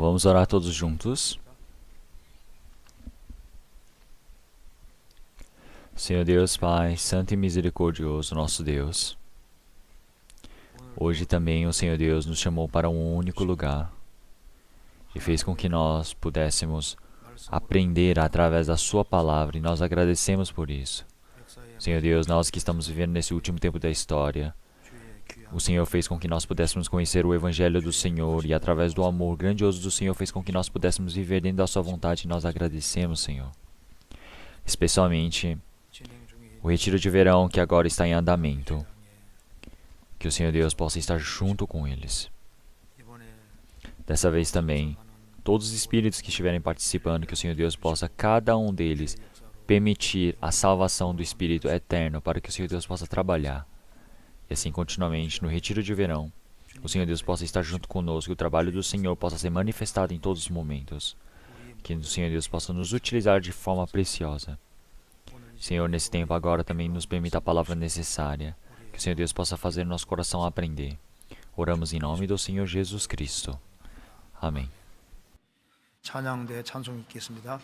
Vamos orar todos juntos. Senhor Deus, Pai, Santo e Misericordioso, nosso Deus. Hoje também o Senhor Deus nos chamou para um único lugar e fez com que nós pudéssemos aprender através da Sua palavra, e nós agradecemos por isso. Senhor Deus, nós que estamos vivendo nesse último tempo da história, o Senhor fez com que nós pudéssemos conhecer o Evangelho do Senhor, e através do amor grandioso do Senhor fez com que nós pudéssemos viver dentro da Sua vontade, e nós agradecemos, Senhor. Especialmente o retiro de verão que agora está em andamento. Que o Senhor Deus possa estar junto com eles. Dessa vez também, todos os espíritos que estiverem participando, que o Senhor Deus possa, cada um deles, permitir a salvação do Espírito eterno, para que o Senhor Deus possa trabalhar. E assim continuamente, no retiro de verão, o Senhor Deus possa estar junto conosco, que o trabalho do Senhor possa ser manifestado em todos os momentos. Que o Senhor Deus possa nos utilizar de forma preciosa. Senhor, nesse tempo agora também nos permita a palavra necessária, que o Senhor Deus possa fazer nosso coração aprender. Oramos em nome do Senhor Jesus Cristo. Amém. 찬양대 찬송 읽겠습니다.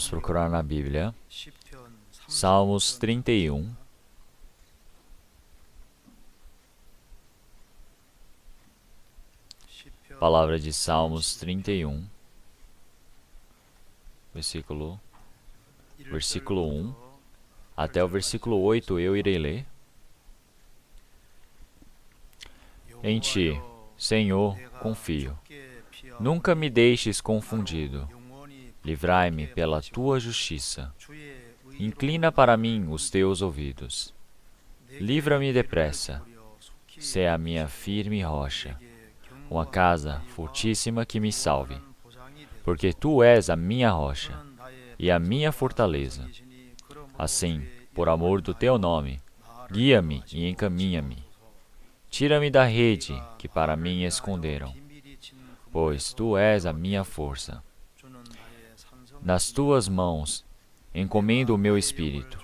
Vamos procurar na Bíblia. 시편 Salmos 31. Palavra de Salmos 31. versículo 1 até o versículo 8 eu irei ler. Em Ti, Senhor, confio. Nunca me deixes confundido. Livrai-me pela Tua justiça. Inclina para mim os Teus ouvidos. Livra-me depressa. Sê a minha firme rocha, uma casa fortíssima que me salve. Porque Tu és a minha rocha e a minha fortaleza. Assim, por amor do Teu nome, guia-me e encaminha-me. Tira-me da rede que para mim esconderam, pois Tu és a minha força. Nas Tuas mãos encomendo o meu espírito.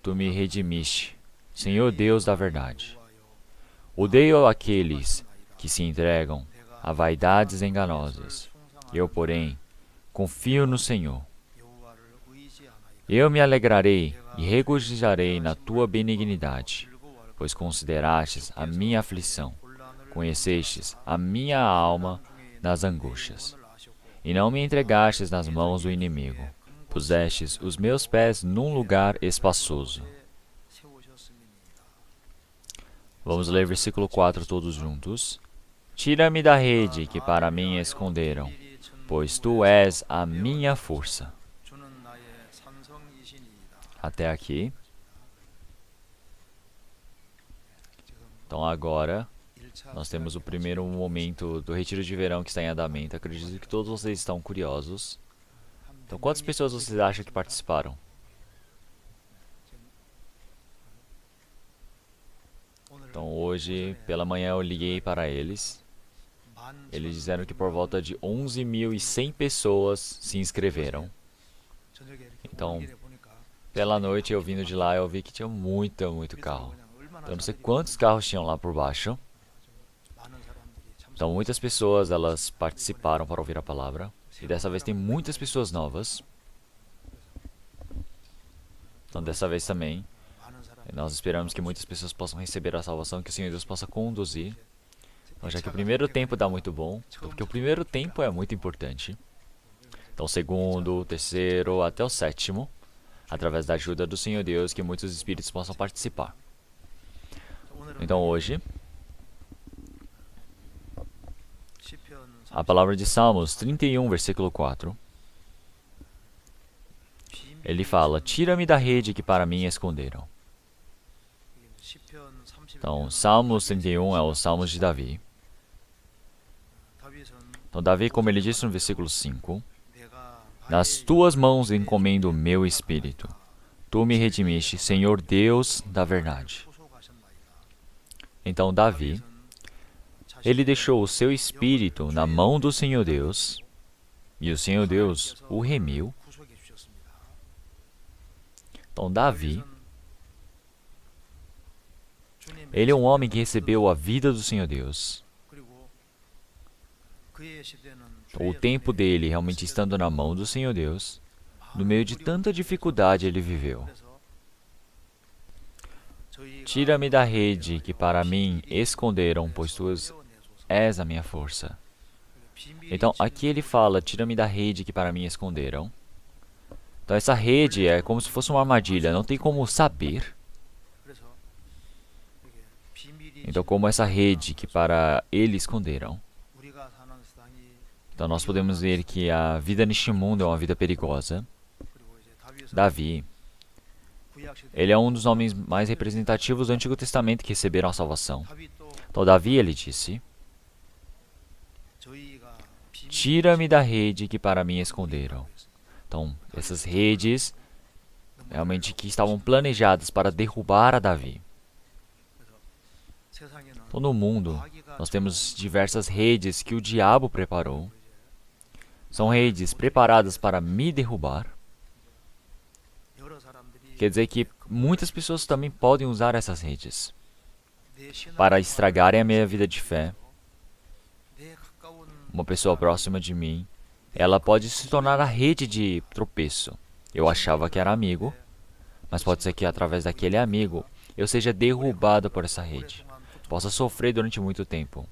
Tu me redimiste, Senhor Deus da verdade. Odeio aqueles que se entregam a vaidades enganosas. Eu, porém, confio no Senhor. Eu me alegrarei e regozijarei na Tua benignidade, pois considerastes a minha aflição, conhecestes a minha alma nas angústias, e não me entregastes nas mãos do inimigo. Pusestes os meus pés num lugar espaçoso. Vamos ler versículo 4 todos juntos. Tira-me da rede que para mim esconderam, pois Tu és a minha força. Até aqui. Então agora, nós temos o primeiro momento do retiro de verão que está em andamento. Acredito que todos vocês estão curiosos. Então, quantas pessoas vocês acham que participaram? Então, hoje, pela manhã, eu liguei para eles. Eles disseram que por volta de 11.100 pessoas se inscreveram. Então, pela noite, eu vindo de lá, eu vi que tinha muito carro. Então, eu não sei quantos carros tinham lá por baixo. Então, muitas pessoas, elas participaram para ouvir a palavra. E dessa vez tem muitas pessoas novas. Então, dessa vez também, nós esperamos que muitas pessoas possam receber a salvação, que o Senhor Deus possa conduzir. Então, já que o primeiro tempo dá muito bom, porque o primeiro tempo é muito importante. Então, o segundo, o terceiro, até o sétimo, através da ajuda do Senhor Deus, que muitos espíritos possam participar. Então, hoje, a palavra de Salmos 31, versículo 4. Ele fala, tira-me da rede que para mim esconderam. Então, Salmos 31 é o Salmos de Davi. Então, Davi, como ele disse no versículo 5, nas Tuas mãos encomendo o meu espírito. Tu me redimiste, Senhor Deus da verdade. Então, Davi, ele deixou o seu espírito na mão do Senhor Deus, e o Senhor Deus o remiu. Então, Davi, ele é um homem que recebeu a vida do Senhor Deus. O tempo dele realmente estando na mão do Senhor Deus, no meio de tanta dificuldade ele viveu. Tira-me da rede que para mim esconderam, pois Tu és a minha força. Então, aqui ele fala, tira-me da rede que para mim esconderam. Então, essa rede é como se fosse uma armadilha, não tem como saber. Então, como essa rede que para ele esconderam. Então, nós podemos ver que a vida neste mundo é uma vida perigosa. Davi, ele é um dos homens mais representativos do Antigo Testamento que receberam a salvação. Então, Davi, ele disse, tira-me da rede que para mim esconderam. Então, essas redes, realmente que estavam planejadas para derrubar a Davi. Então, no mundo, nós temos diversas redes que o diabo preparou. São redes preparadas para me derrubar. Quer dizer que muitas pessoas também podem usar essas redes para estragarem a minha vida de fé. Uma pessoa próxima de mim, ela pode se tornar a rede de tropeço. Eu achava que era amigo, mas pode ser que através daquele amigo eu seja derrubado por essa rede. Possa sofrer durante muito tempo.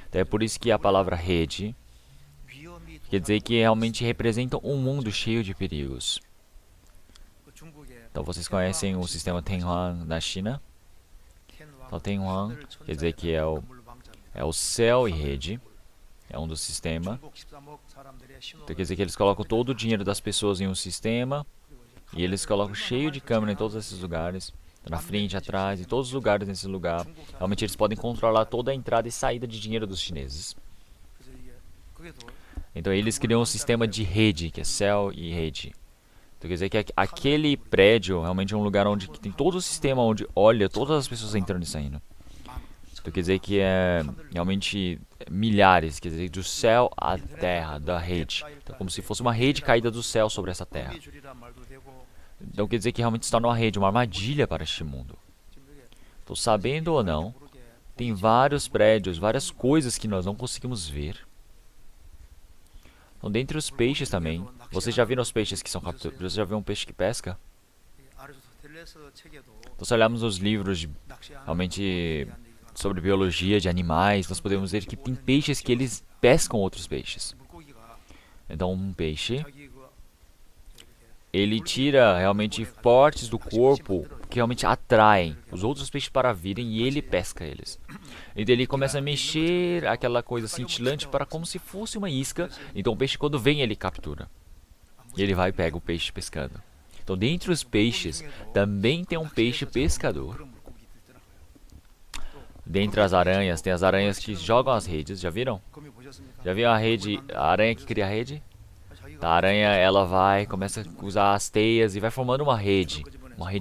Então é por isso que a palavra rede, quer dizer que realmente representam um mundo cheio de perigos. Então vocês conhecem o sistema Tenhuang na China? Então Tenhuang quer dizer que é o céu e rede, é um dos sistemas. Então quer dizer que eles colocam todo o dinheiro das pessoas em um sistema e eles colocam cheio de câmera em todos esses lugares, na frente, atrás, em todos os lugares nesse lugar. Realmente eles podem controlar toda a entrada e saída de dinheiro dos chineses. Então eles criam um sistema de rede, que é céu e rede. Então quer dizer que aquele prédio realmente é um lugar onde tem todo o sistema, onde olha todas as pessoas entrando e saindo. Então quer dizer que é realmente milhares, quer dizer, do céu à terra, da rede. Então como se fosse uma rede caída do céu sobre essa terra. Então quer dizer que realmente se torna uma rede, uma armadilha para este mundo. Então sabendo ou não, tem vários prédios, várias coisas que nós não conseguimos ver. Então, dentre os peixes também, vocês já viram os peixes que são capturados? Você já viu um peixe que pesca? Então, se olharmos os livros realmente sobre biologia de animais, nós podemos ver que tem peixes que eles pescam outros peixes. Então, um peixe, ele tira realmente partes do corpo que realmente atraem os outros peixes para virem e ele pesca eles. Então ele começa a mexer aquela coisa cintilante para como se fosse uma isca. Então o peixe quando vem ele captura. E ele vai e pega o peixe pescando. Então dentre os peixes também tem um peixe pescador. Dentre as aranhas, tem as aranhas que jogam as redes, já viram? Já viram a rede, a aranha que cria a rede? A aranha ela vai, começa a usar as teias e vai formando uma rede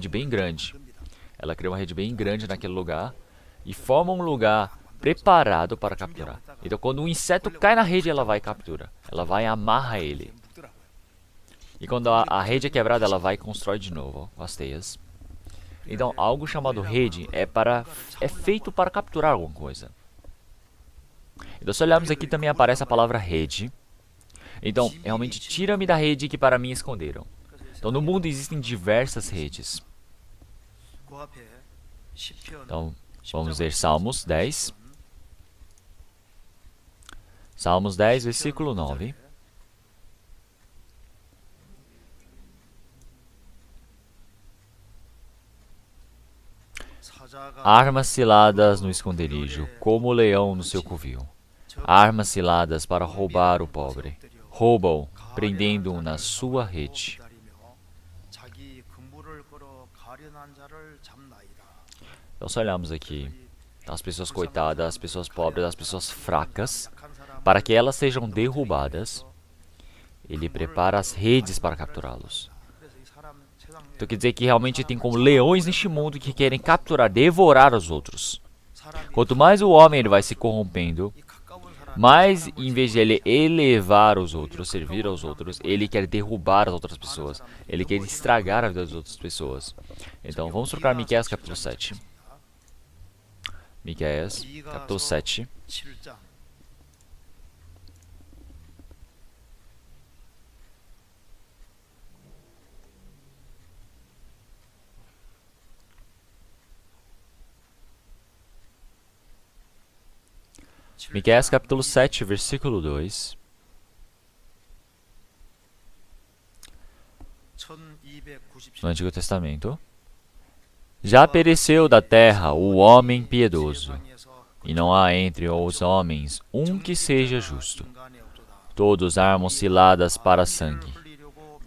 bem grande. Ela cria uma rede bem grande naquele lugar e forma um lugar preparado para capturar. Então quando um inseto cai na rede, ela vai e captura. Ela vai e amarra ele. E quando a rede é quebrada, ela vai e constrói de novo ó, as teias. Então algo chamado rede é feito para capturar alguma coisa. Então se olharmos aqui também aparece a palavra rede. Então realmente tira-me da rede que para mim esconderam. Então no mundo existem diversas redes. Então vamos ver Salmos 10. Salmos 10, versículo 9. Armas ciladas no esconderijo, como o leão no seu covil. Armas ciladas para roubar o pobre. Roubam, prendendo-o na sua rede. Então, se olharmos aqui, as pessoas coitadas, as pessoas pobres, as pessoas fracas, para que elas sejam derrubadas, ele prepara as redes para capturá-los. Então quer dizer que realmente tem como leões neste mundo que querem capturar, devorar os outros. Quanto mais o homem ele vai se corrompendo, mais em vez de ele elevar os outros, servir aos outros, ele quer derrubar as outras pessoas. Ele quer estragar a vida das outras pessoas. Então vamos trocar Miqueias capítulo 7. Miqueias capítulo 7. Miqueias capítulo 7, versículo 2. No Antigo Testamento. Já pereceu da terra o homem piedoso, e não há entre os homens um que seja justo. Todos armam ciladas para sangue.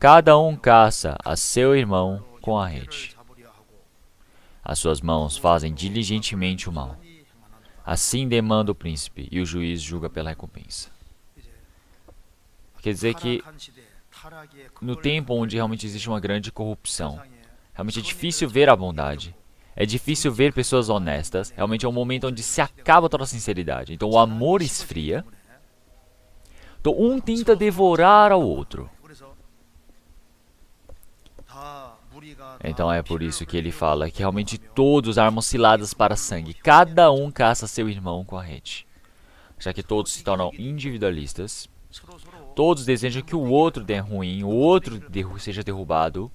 Cada um caça a seu irmão com a rede. As suas mãos fazem diligentemente o mal. Assim demanda o príncipe, e o juiz julga pela recompensa. Quer dizer que, no tempo onde realmente existe uma grande corrupção, realmente é difícil ver a bondade. É difícil ver pessoas honestas. Realmente é um momento onde se acaba toda a sinceridade. Então o amor esfria. Então um tenta devorar ao outro. Então é por isso que ele fala que realmente todos armam ciladas para sangue. Cada um caça seu irmão com a rede. Já que todos se tornam individualistas. Todos desejam que o outro dê ruim, o outro seja derrubado.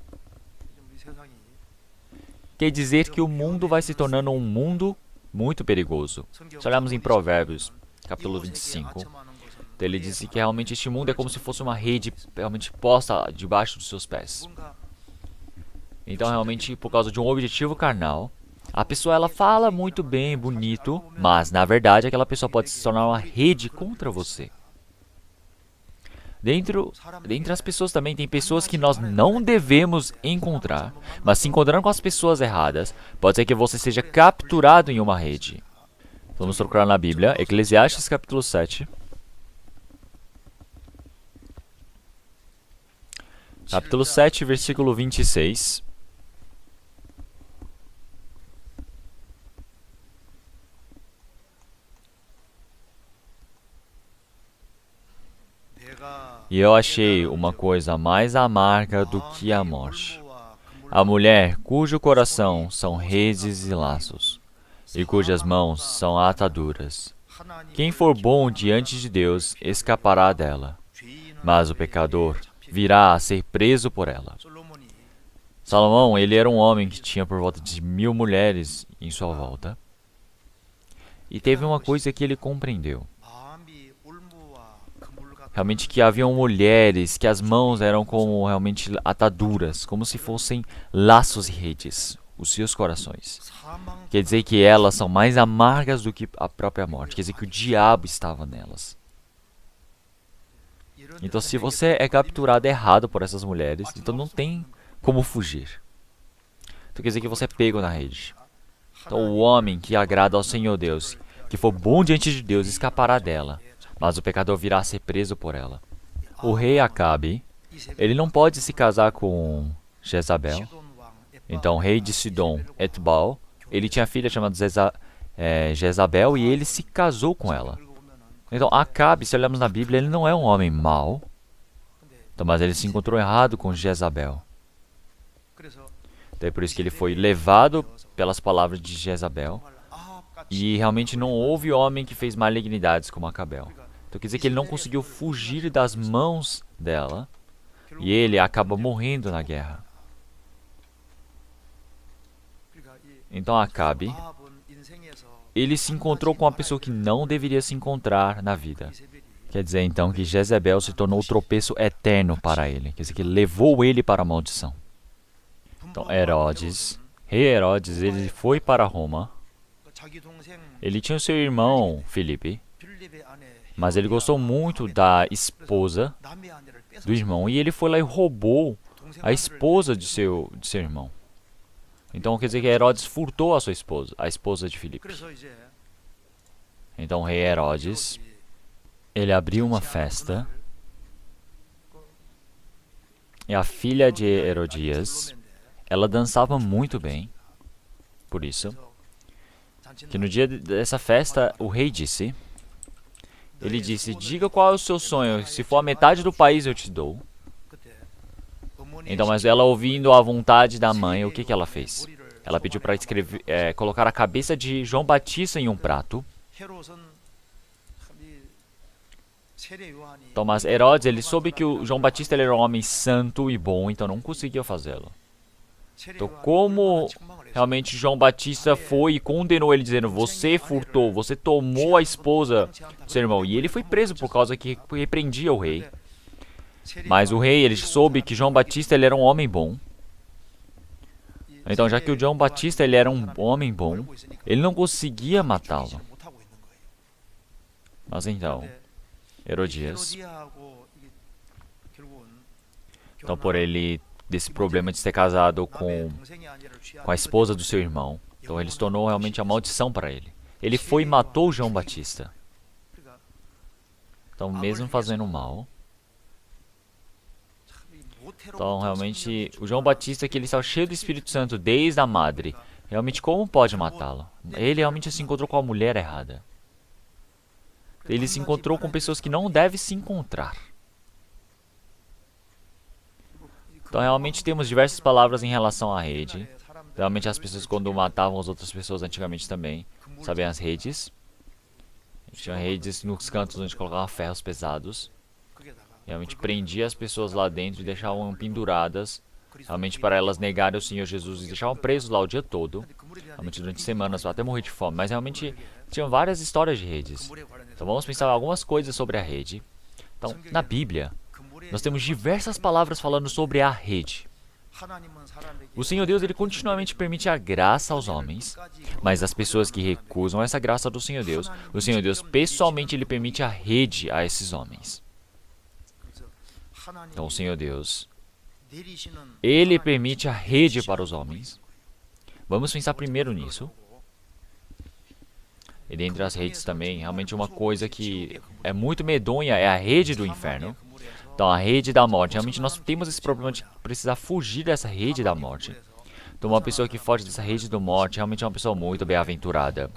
Quer dizer que o mundo vai se tornando um mundo muito perigoso. Se olharmos em Provérbios, capítulo 25, Então ele disse que realmente este mundo é como se fosse uma rede realmente posta debaixo dos seus pés. Então realmente por causa de um objetivo carnal, a pessoa ela fala muito bem, bonito, mas na verdade aquela pessoa pode se tornar uma rede contra você. Dentre as pessoas também tem pessoas que nós não devemos encontrar, mas se encontrando com as pessoas erradas, pode ser que você seja capturado em uma rede. Vamos procurar na Bíblia, Eclesiastes capítulo 7. Capítulo 7, versículo 26. E eu achei uma coisa mais amarga do que a morte. A mulher cujo coração são redes e laços, e cujas mãos são ataduras. Quem for bom diante de Deus escapará dela, mas o pecador virá a ser preso por ela. Salomão, ele era um homem que tinha por volta de 1000 mulheres em sua volta. E teve uma coisa que ele compreendeu. Realmente que haviam mulheres que as mãos eram como realmente ataduras, como se fossem laços e redes, os seus corações. Quer dizer que elas são mais amargas do que a própria morte, quer dizer que o diabo estava nelas. Então se você é capturado errado por essas mulheres, então não tem como fugir. Então quer dizer que você é pego na rede. Então o homem que agrada ao Senhor Deus, que for bom diante de Deus, escapará dela, mas o pecador virá a ser preso por ela. O rei Acabe, ele não pode se casar com Jezabel. Então o rei de Sidom, Etbal, ele tinha filha chamada Jezabel e ele se casou com ela. Então Acabe, se olharmos na Bíblia, ele não é um homem mau, então, mas ele se encontrou errado com Jezabel. Então é por isso que ele foi levado pelas palavras de Jezabel. E realmente não houve homem que fez malignidades como Acabel. Então quer dizer que ele não conseguiu fugir das mãos dela. E ele acaba morrendo na guerra. Então Acabe, ele se encontrou com uma pessoa que não deveria se encontrar na vida. Quer dizer então que Jezebel se tornou o tropeço eterno para ele. Quer dizer que levou ele para a maldição. Então Herodes, rei Herodes, ele foi para Roma. Ele tinha o seu irmão Filipe, mas ele gostou muito da esposa do irmão e ele foi lá e roubou a esposa de seu irmão. Então quer dizer que Herodes furtou a sua esposa, a esposa de Filipe. Então o rei Herodes, ele abriu uma festa e a filha de Herodias, ela dançava muito bem. Por isso que no dia dessa festa, o rei disse, ele disse, diga qual é o seu sonho, se for a metade do país eu te dou. Então, mas ela ouvindo a vontade da mãe, o que ela fez? Ela pediu para colocar a cabeça de João Batista em um prato. Então, mas Herodes, ele soube que o João Batista ele era um homem santo e bom, então não conseguia fazê-lo. Então, como realmente João Batista foi e condenou ele, dizendo, você furtou, você tomou a esposa do seu irmão. E ele foi preso por causa que repreendia o rei. Mas o rei, ele soube que João Batista ele era um homem bom. Então, já que o João Batista ele era um homem bom, ele não conseguia matá-lo. Mas então, Herodias, então por ele desse problema de ser casado com a esposa do seu irmão, então ele se tornou realmente a maldição para ele. Ele foi e matou João Batista. Então, mesmo fazendo mal, então realmente o João Batista, que ele estava cheio do Espírito Santo desde a madre, realmente como pode matá-lo? Ele realmente se encontrou com a mulher errada. Ele se encontrou com pessoas que não devem se encontrar. Então realmente temos diversas palavras em relação à rede. Realmente as pessoas quando matavam as outras pessoas antigamente também, sabem as redes. Tinha redes nos cantos onde colocavam ferros pesados. Realmente prendia as pessoas lá dentro e deixavam penduradas. Realmente para elas negarem o Senhor Jesus e deixavam presos lá o dia todo. Realmente durante semanas até morrer de fome. Mas realmente tinham várias histórias de redes. Então vamos pensar em algumas coisas sobre a rede. Então, na Bíblia, nós temos diversas palavras falando sobre a rede. O Senhor Deus, Ele continuamente permite a graça aos homens, mas as pessoas que recusam essa graça do Senhor Deus, o Senhor Deus pessoalmente Ele permite a rede a esses homens. Então, o Senhor Deus, Ele permite a rede para os homens. Vamos pensar primeiro nisso. E dentre as redes também, realmente uma coisa que é muito medonha é a rede do inferno. Então, a rede da morte. Realmente nós temos esse problema de precisar fugir dessa rede da morte. Então, uma pessoa que foge dessa rede da morte realmente é uma pessoa muito bem-aventurada.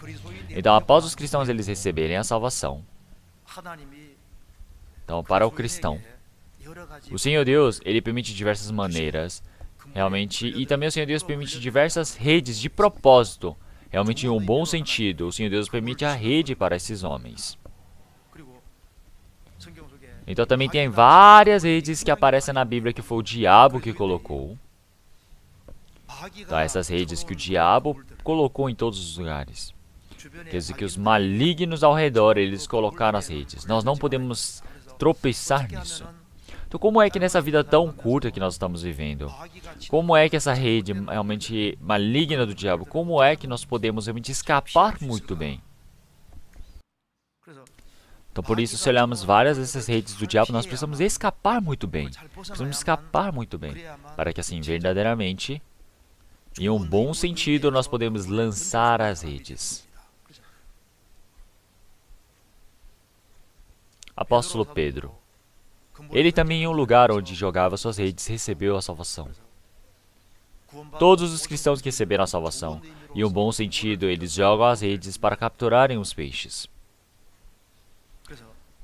Então, após os cristãos eles receberem a salvação, então, para o cristão, o Senhor Deus, Ele permite diversas maneiras, realmente, e também o Senhor Deus permite diversas redes de propósito. Realmente, em um bom sentido, o Senhor Deus permite a rede para esses homens. Então também tem várias redes que aparecem na Bíblia que foi o diabo que colocou. Então, essas redes que o diabo colocou em todos os lugares. Quer dizer que os malignos ao redor, eles colocaram as redes. Nós não podemos tropeçar nisso. Então, como é que nessa vida tão curta que nós estamos vivendo, como é que essa rede realmente maligna do diabo, como é que nós podemos realmente escapar muito bem? Então, por isso, se olharmos várias dessas redes do diabo, nós precisamos escapar muito bem. Precisamos escapar muito bem, para que assim, verdadeiramente, em um bom sentido, nós podemos lançar as redes. Apóstolo Pedro. Ele também, em um lugar onde jogava suas redes, recebeu a salvação. Todos os cristãos que receberam a salvação, em um bom sentido, eles jogam as redes para capturarem os peixes.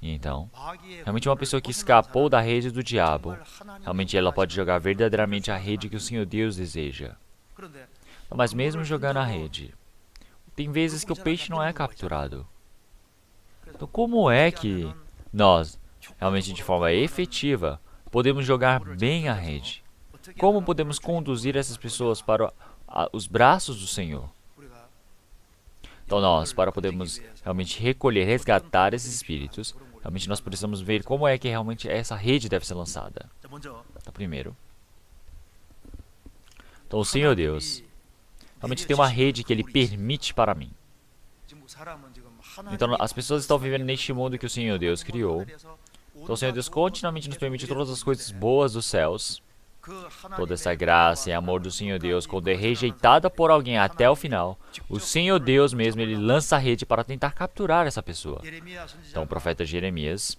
E então, realmente uma pessoa que escapou da rede do diabo, realmente ela pode jogar verdadeiramente a rede que o Senhor Deus deseja. Mas mesmo jogando a rede, tem vezes que o peixe não é capturado. Então como é que nós, realmente de forma efetiva, podemos jogar bem a rede? Como podemos conduzir essas pessoas para os braços do Senhor? Então nós, para podermos realmente recolher, resgatar esses espíritos, realmente nós precisamos ver como é que realmente essa rede deve ser lançada. Então, primeiro, então o Senhor Deus realmente tem uma rede que Ele permite para mim. Então as pessoas estão vivendo neste mundo que o Senhor Deus criou. Então o Senhor Deus continuamente nos permite todas as coisas boas dos céus. Toda essa graça e amor do Senhor Deus, quando é rejeitada por alguém até o final, o Senhor Deus mesmo, Ele lança a rede para tentar capturar essa pessoa. Então o profeta Jeremias,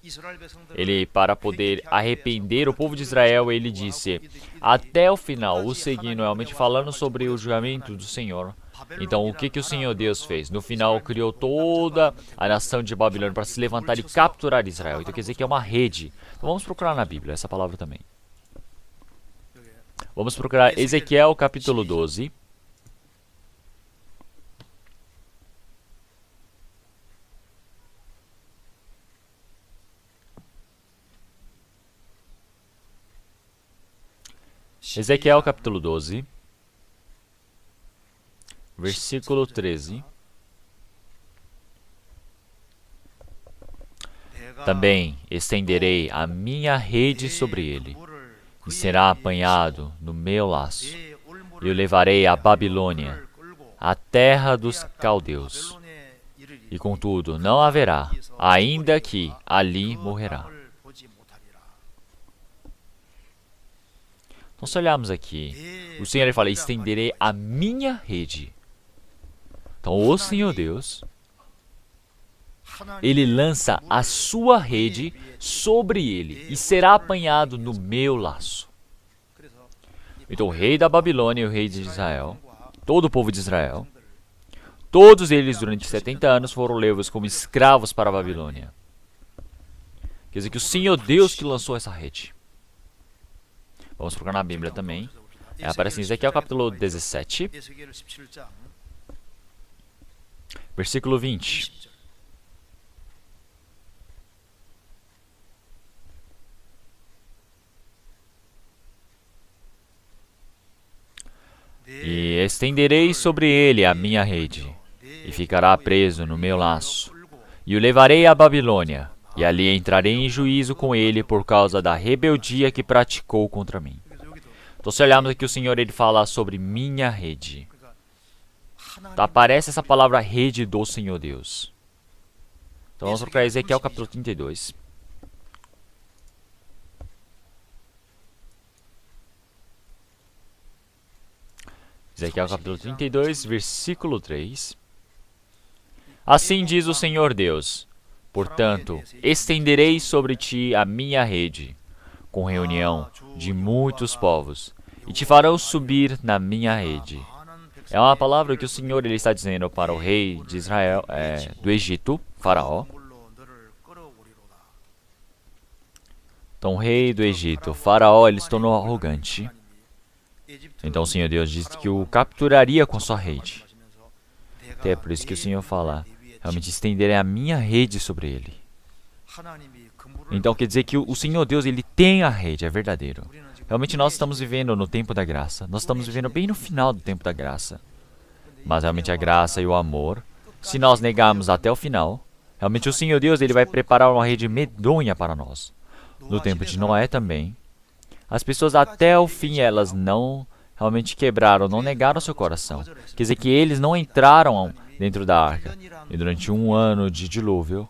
ele para poder arrepender o povo de Israel, ele disse, até o final, o seguindo, realmente falando sobre o julgamento do Senhor. Então o que o Senhor Deus fez? No final criou toda a nação de Babilônia para se levantar e capturar Israel. Então quer dizer que é uma rede. Então vamos procurar na Bíblia essa palavra também. Vamos procurar Ezequiel capítulo 12. Ezequiel capítulo 12, versículo 13. Também estenderei a minha rede sobre ele, e será apanhado no meu laço, e o levarei à Babilônia, a terra dos caldeus. E contudo, não haverá, ainda que ali morrerá. Então, se olharmos aqui, o Senhor ele fala, estenderei a minha rede. Então, o Senhor Deus, Ele lança a sua rede sobre ele e será apanhado no meu laço. Então o rei da Babilônia e o rei de Israel, todo o povo de Israel, todos eles durante 70 anos foram levados como escravos para a Babilônia. Quer dizer que o Senhor Deus que lançou essa rede. Vamos procurar na Bíblia também. Aparece em Ezequiel capítulo 17, versículo 20. E estenderei sobre ele a minha rede, e ficará preso no meu laço, e o levarei à Babilônia, e ali entrarei em juízo com ele por causa da rebeldia que praticou contra mim. Então, se olharmos aqui, o Senhor ele fala sobre minha rede. Tá, aparece essa palavra rede do Senhor Deus. Então vamos procurar Ezequiel capítulo 32. Ezequiel capítulo 32, versículo 3. Assim diz o Senhor Deus: portanto, estenderei sobre ti a minha rede, com reunião de muitos povos, e te farão subir na minha rede. É uma palavra que o Senhor ele está dizendo para o rei de Israel, do Egito, Faraó. Então, o rei do Egito, Faraó, ele se tornou arrogante. Então, o Senhor Deus disse que o capturaria com sua rede. Até é por isso que o Senhor fala, realmente estenderei a minha rede sobre ele. Então, quer dizer que o Senhor Deus, ele tem a rede, é verdadeiro. Realmente nós estamos vivendo no tempo da graça. Nós estamos vivendo bem no final do tempo da graça. Mas realmente a graça e o amor, se nós negarmos até o final, realmente o Senhor Deus ele vai preparar uma rede medonha para nós. No tempo de Noé também. As pessoas até o fim, elas não realmente quebraram, não negaram seu coração. Quer dizer que eles não entraram dentro da arca. E durante 1 ano de dilúvio,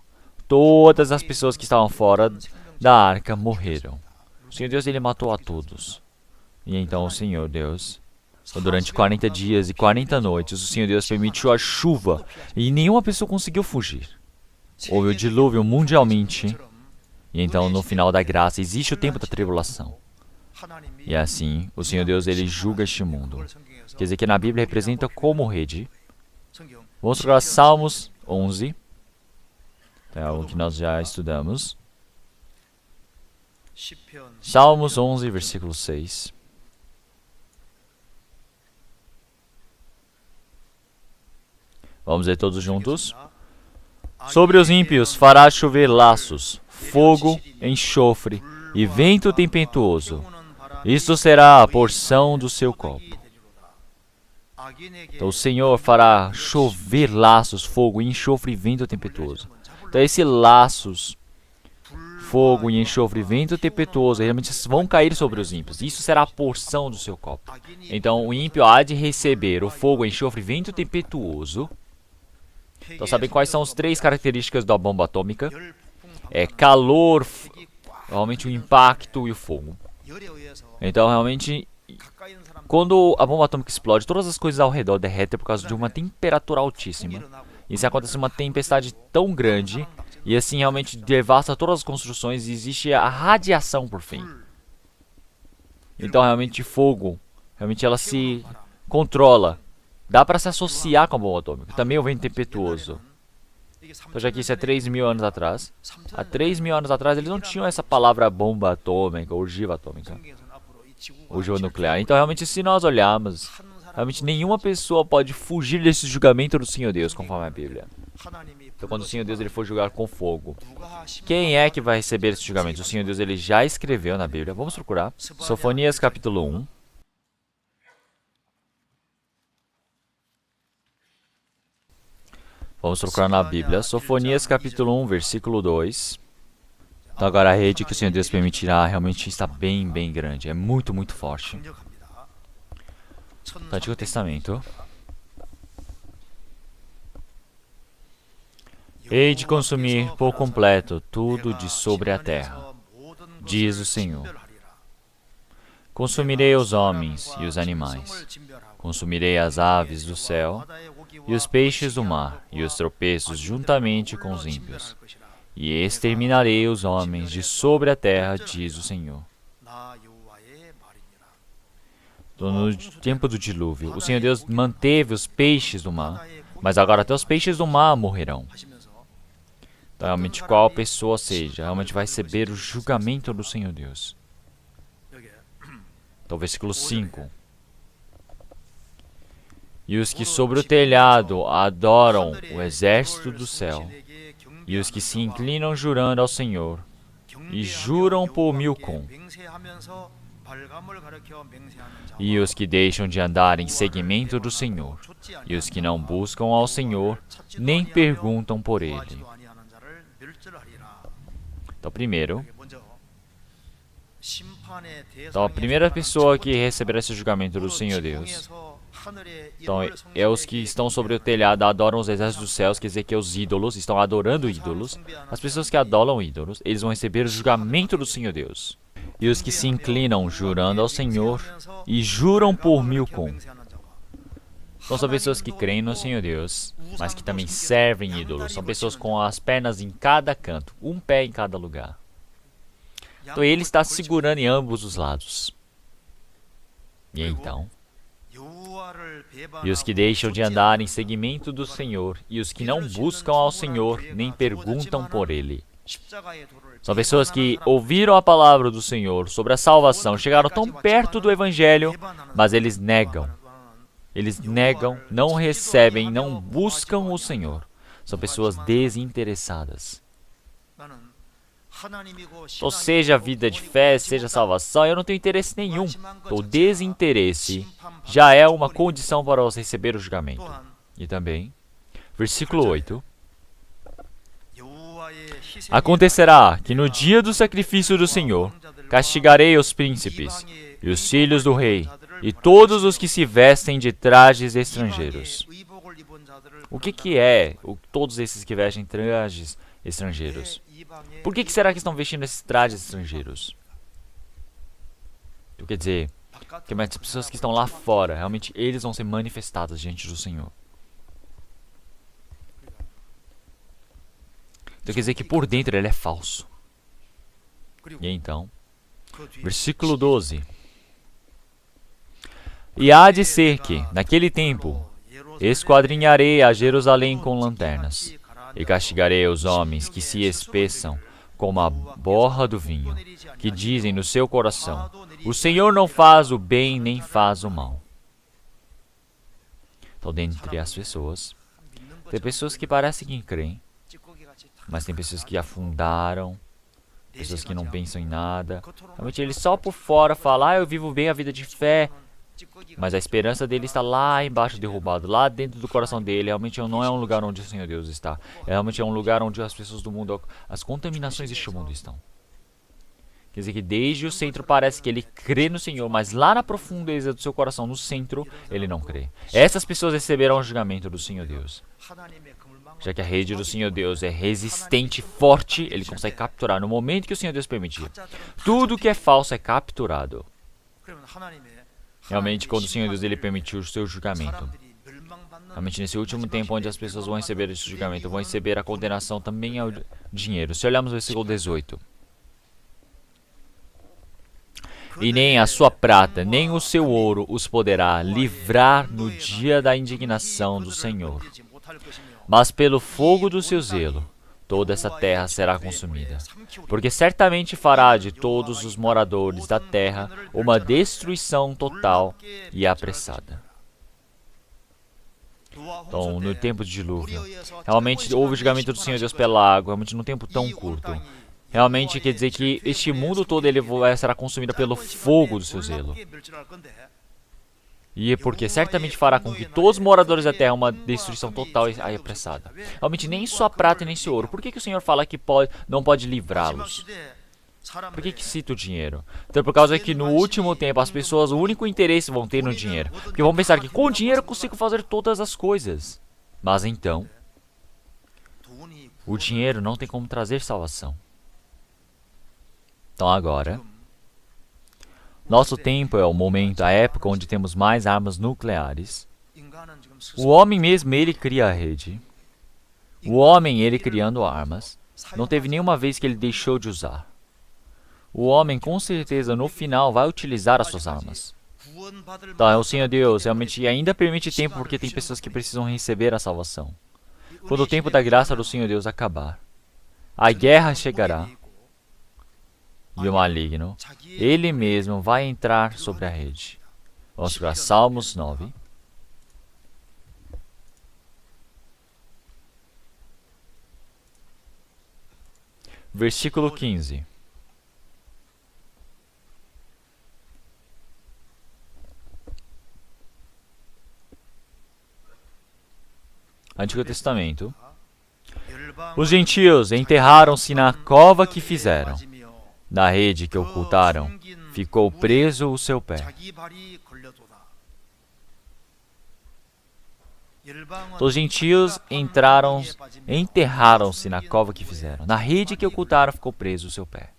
todas as pessoas que estavam fora da arca morreram. O Senhor Deus ele matou a todos. E então o Senhor Deus, durante 40 dias e 40 noites, o Senhor Deus permitiu a chuva e nenhuma pessoa conseguiu fugir. Houve o dilúvio mundialmente. E então no final da graça existe o tempo da tribulação. E assim, o Senhor Deus ele julga este mundo. Quer dizer que na Bíblia representa como rede. Vamos para Salmos 11. É algo que nós já estudamos. Salmos 11, versículo 6. Vamos ler todos juntos. Sobre os ímpios fará chover laços, fogo, enxofre e vento tempestuoso. Isto será a porção do seu copo. Então o Senhor fará chover laços, fogo, enxofre e vento tempestuoso. Então esses laços, fogo e enxofre e vento tempestuoso realmente vão cair sobre os ímpios. Isso será a porção do seu copo. Então o ímpio há de receber o fogo, enxofre e vento tempestuoso. Então sabem quais são as 3 características da bomba atômica? É calor, realmente o impacto e o fogo. Então realmente, quando a bomba atômica explode, todas as coisas ao redor derretem por causa de uma temperatura altíssima. E se acontece uma tempestade tão grande, e assim realmente devasta todas as construções, e existe a radiação por fim. Então realmente fogo, realmente ela se controla. Dá para se associar com a bomba atômica. Também o vento tempestuoso. Então já que isso é 3.000 anos atrás. Há 3.000 anos atrás eles não tinham essa palavra bomba atômica, ogiva atômica, ogiva nuclear. Então realmente se nós olharmos, realmente nenhuma pessoa pode fugir desse julgamento do Senhor Deus, conforme a Bíblia. Então quando o Senhor Deus ele for julgar com fogo, quem é que vai receber esse julgamento? O Senhor Deus ele já escreveu na Bíblia. Vamos procurar. Sofonias capítulo 1. Vamos procurar na Bíblia. Sofonias capítulo 1, versículo 2. Então agora a rede que o Senhor Deus permitirá realmente está bem, bem grande. É muito, muito forte. No Antigo Testamento. Hei de consumir por completo tudo de sobre a terra, diz o Senhor. Consumirei os homens e os animais. Consumirei as aves do céu e os peixes do mar e os tropeços juntamente com os ímpios. E exterminarei os homens de sobre a terra, diz o Senhor. No tempo do dilúvio, o Senhor Deus manteve os peixes do mar, mas agora até os peixes do mar morrerão. Então, realmente, qual pessoa seja, realmente vai receber o julgamento do Senhor Deus. Então, versículo 5. E os que sobre o telhado adoram o exército do céu, e os que se inclinam jurando ao Senhor, e juram por Milcom, e os que deixam de andar em seguimento do Senhor, e os que não buscam ao Senhor, nem perguntam por Ele. Então, primeiro, então, a primeira pessoa que receberá esse julgamento do Senhor Deus, então, é os que estão sobre o telhado, adoram os exércitos dos céus, quer dizer que os ídolos, estão adorando ídolos. As pessoas que adoram ídolos, eles vão receber o julgamento do Senhor Deus. E os que se inclinam jurando ao Senhor e juram por Milcom. Então, são pessoas que creem no Senhor Deus, mas que também servem ídolos. São pessoas com as pernas em cada canto, um pé em cada lugar. Então, ele está segurando em ambos os lados. E então, e os que deixam de andar em seguimento do Senhor, e os que não buscam ao Senhor, nem perguntam por Ele. São pessoas que ouviram a palavra do Senhor sobre a salvação, chegaram tão perto do Evangelho, mas eles negam. Eles negam, não recebem, não buscam o Senhor. São pessoas desinteressadas. Ou seja, a vida de fé, seja a salvação, eu não tenho interesse nenhum. O desinteresse já é uma condição para você receber o julgamento. E também, versículo 8. Acontecerá que no dia do sacrifício do Senhor, castigarei os príncipes, e os filhos do rei, e todos os que se vestem de trajes estrangeiros. O que é todos esses que vestem trajes estrangeiros? Por que será que estão vestindo esses trajes estrangeiros? Quer dizer, que as pessoas que estão lá fora, realmente eles vão ser manifestadas diante do Senhor. Então quer dizer que por dentro ele é falso. E então, versículo 12. E há de ser que, naquele tempo, esquadrinharei a Jerusalém com lanternas, e castigarei os homens que se espeçam como a borra do vinho, que dizem no seu coração, o Senhor não faz o bem nem faz o mal. Então, dentre as pessoas, tem pessoas que parecem que creem, mas tem pessoas que afundaram, pessoas que não pensam em nada. Realmente eles só por fora falam, eu vivo bem a vida de fé, mas a esperança dele está lá embaixo derrubado, lá dentro do coração dele. Realmente não é um lugar onde o Senhor Deus está. Realmente é um lugar onde as pessoas do mundo, as contaminações deste mundo estão. Quer dizer que desde o centro parece que ele crê no Senhor, mas lá na profundeza do seu coração, no centro, ele não crê. Essas pessoas receberão o julgamento do Senhor Deus. Já que a rede do Senhor Deus é resistente, forte, ele consegue capturar no momento que o Senhor Deus permitir. Tudo que é falso é capturado. Realmente, quando o Senhor Deus ele permitiu o seu julgamento. Realmente, nesse último tempo, onde as pessoas vão receber esse julgamento, vão receber a condenação também ao dinheiro. Se olharmos o versículo 18. E nem a sua prata, nem o seu ouro os poderá livrar no dia da indignação do Senhor. Mas pelo fogo do seu zelo, toda essa terra será consumida. Porque certamente fará de todos os moradores da terra uma destruição total e apressada. Então, no tempo de dilúvio, realmente houve o julgamento do Senhor Deus pela água, realmente num tempo tão curto. Realmente quer dizer que este mundo todo ele será consumido pelo fogo do seu zelo. E porque certamente fará com que todos os moradores da terra uma destruição total e apressada. Realmente nem sua prata e nem seu ouro. Por que o Senhor fala que não pode livrá-los? Por que cita o dinheiro? Então por causa que no último tempo as pessoas o único interesse vão ter no dinheiro. Porque vão pensar que com o dinheiro eu consigo fazer todas as coisas. Mas então, o dinheiro não tem como trazer salvação. Então agora, nosso tempo é o momento, a época onde temos mais armas nucleares. O homem mesmo, ele cria a rede. O homem, ele criando armas, não teve nenhuma vez que ele deixou de usar. O homem, com certeza, no final, vai utilizar as suas armas. Então, o Senhor Deus realmente ainda permite tempo porque tem pessoas que precisam receber a salvação. Quando o tempo da graça do Senhor Deus acabar, a guerra chegará. E o maligno, ele mesmo vai entrar sobre a rede. Vamos para Salmos 9. Versículo 15. Antigo Testamento. Os gentios enterraram-se na cova que fizeram. Na rede que ocultaram, ficou preso o seu pé. Os gentios enterraram-se na cova que fizeram. Na rede que ocultaram, ficou preso o seu pé.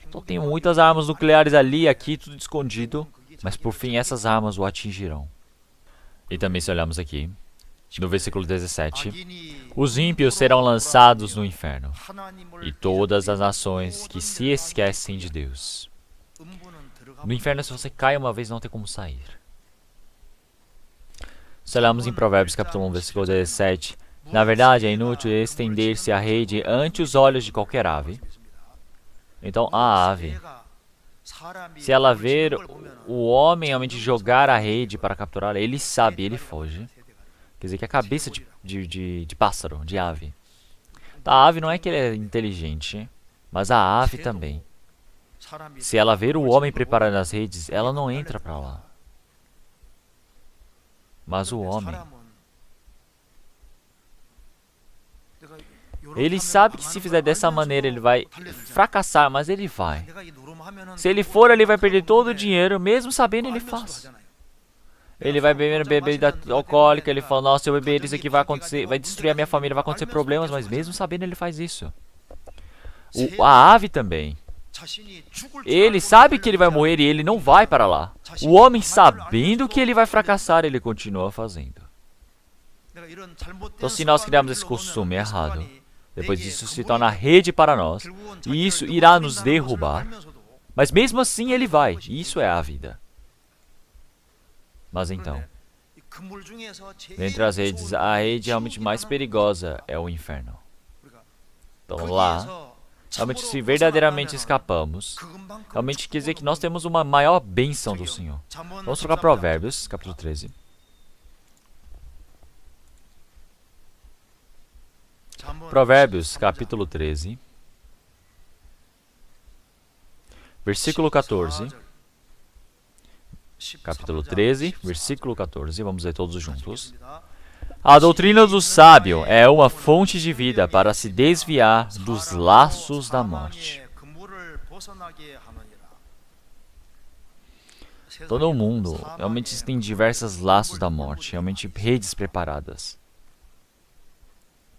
Então tem muitas armas nucleares ali, aqui, tudo escondido. Mas por fim essas armas o atingirão. E também se olharmos aqui, no versículo 17, os ímpios serão lançados no inferno, e todas as nações que se esquecem de Deus. No inferno, se você cai uma vez, não tem como sair. Se olharmos em Provérbios capítulo 1, versículo 17, na verdade é inútil estender-se a rede ante os olhos de qualquer ave. Então a ave, se ela ver o homem realmente jogar a rede para capturar, ele sabe, ele foge. Quer dizer que a cabeça de pássaro, de ave. A ave não é que ele é inteligente, mas a ave também. Se ela ver o homem preparando as redes, ela não entra para lá. Mas o homem, ele sabe que se fizer dessa maneira ele vai fracassar, mas ele vai. Se ele for, ele vai perder todo o dinheiro, mesmo sabendo ele faz. Ele vai beber bebida alcoólica, ele fala, nossa, se eu beber isso aqui vai acontecer, vai destruir a minha família, vai acontecer problemas, mas mesmo sabendo ele faz isso. A ave também. Ele sabe que ele vai morrer e ele não vai para lá. O homem, sabendo que ele vai fracassar, ele continua fazendo. Então, se nós criarmos esse costume errado, depois disso se torna rede para nós, e isso irá nos derrubar, mas mesmo assim ele vai, e isso é a vida. Mas então, dentre as redes, a rede realmente mais perigosa é o inferno. Então lá, realmente se verdadeiramente escapamos, realmente quer dizer que nós temos uma maior bênção do Senhor. Vamos trocar Provérbios, capítulo 13. Provérbios, capítulo 13, versículo 14. Capítulo 13, versículo 14, vamos ler todos juntos. A doutrina do sábio é uma fonte de vida para se desviar dos laços da morte. Todo mundo realmente tem diversos laços da morte, realmente redes preparadas.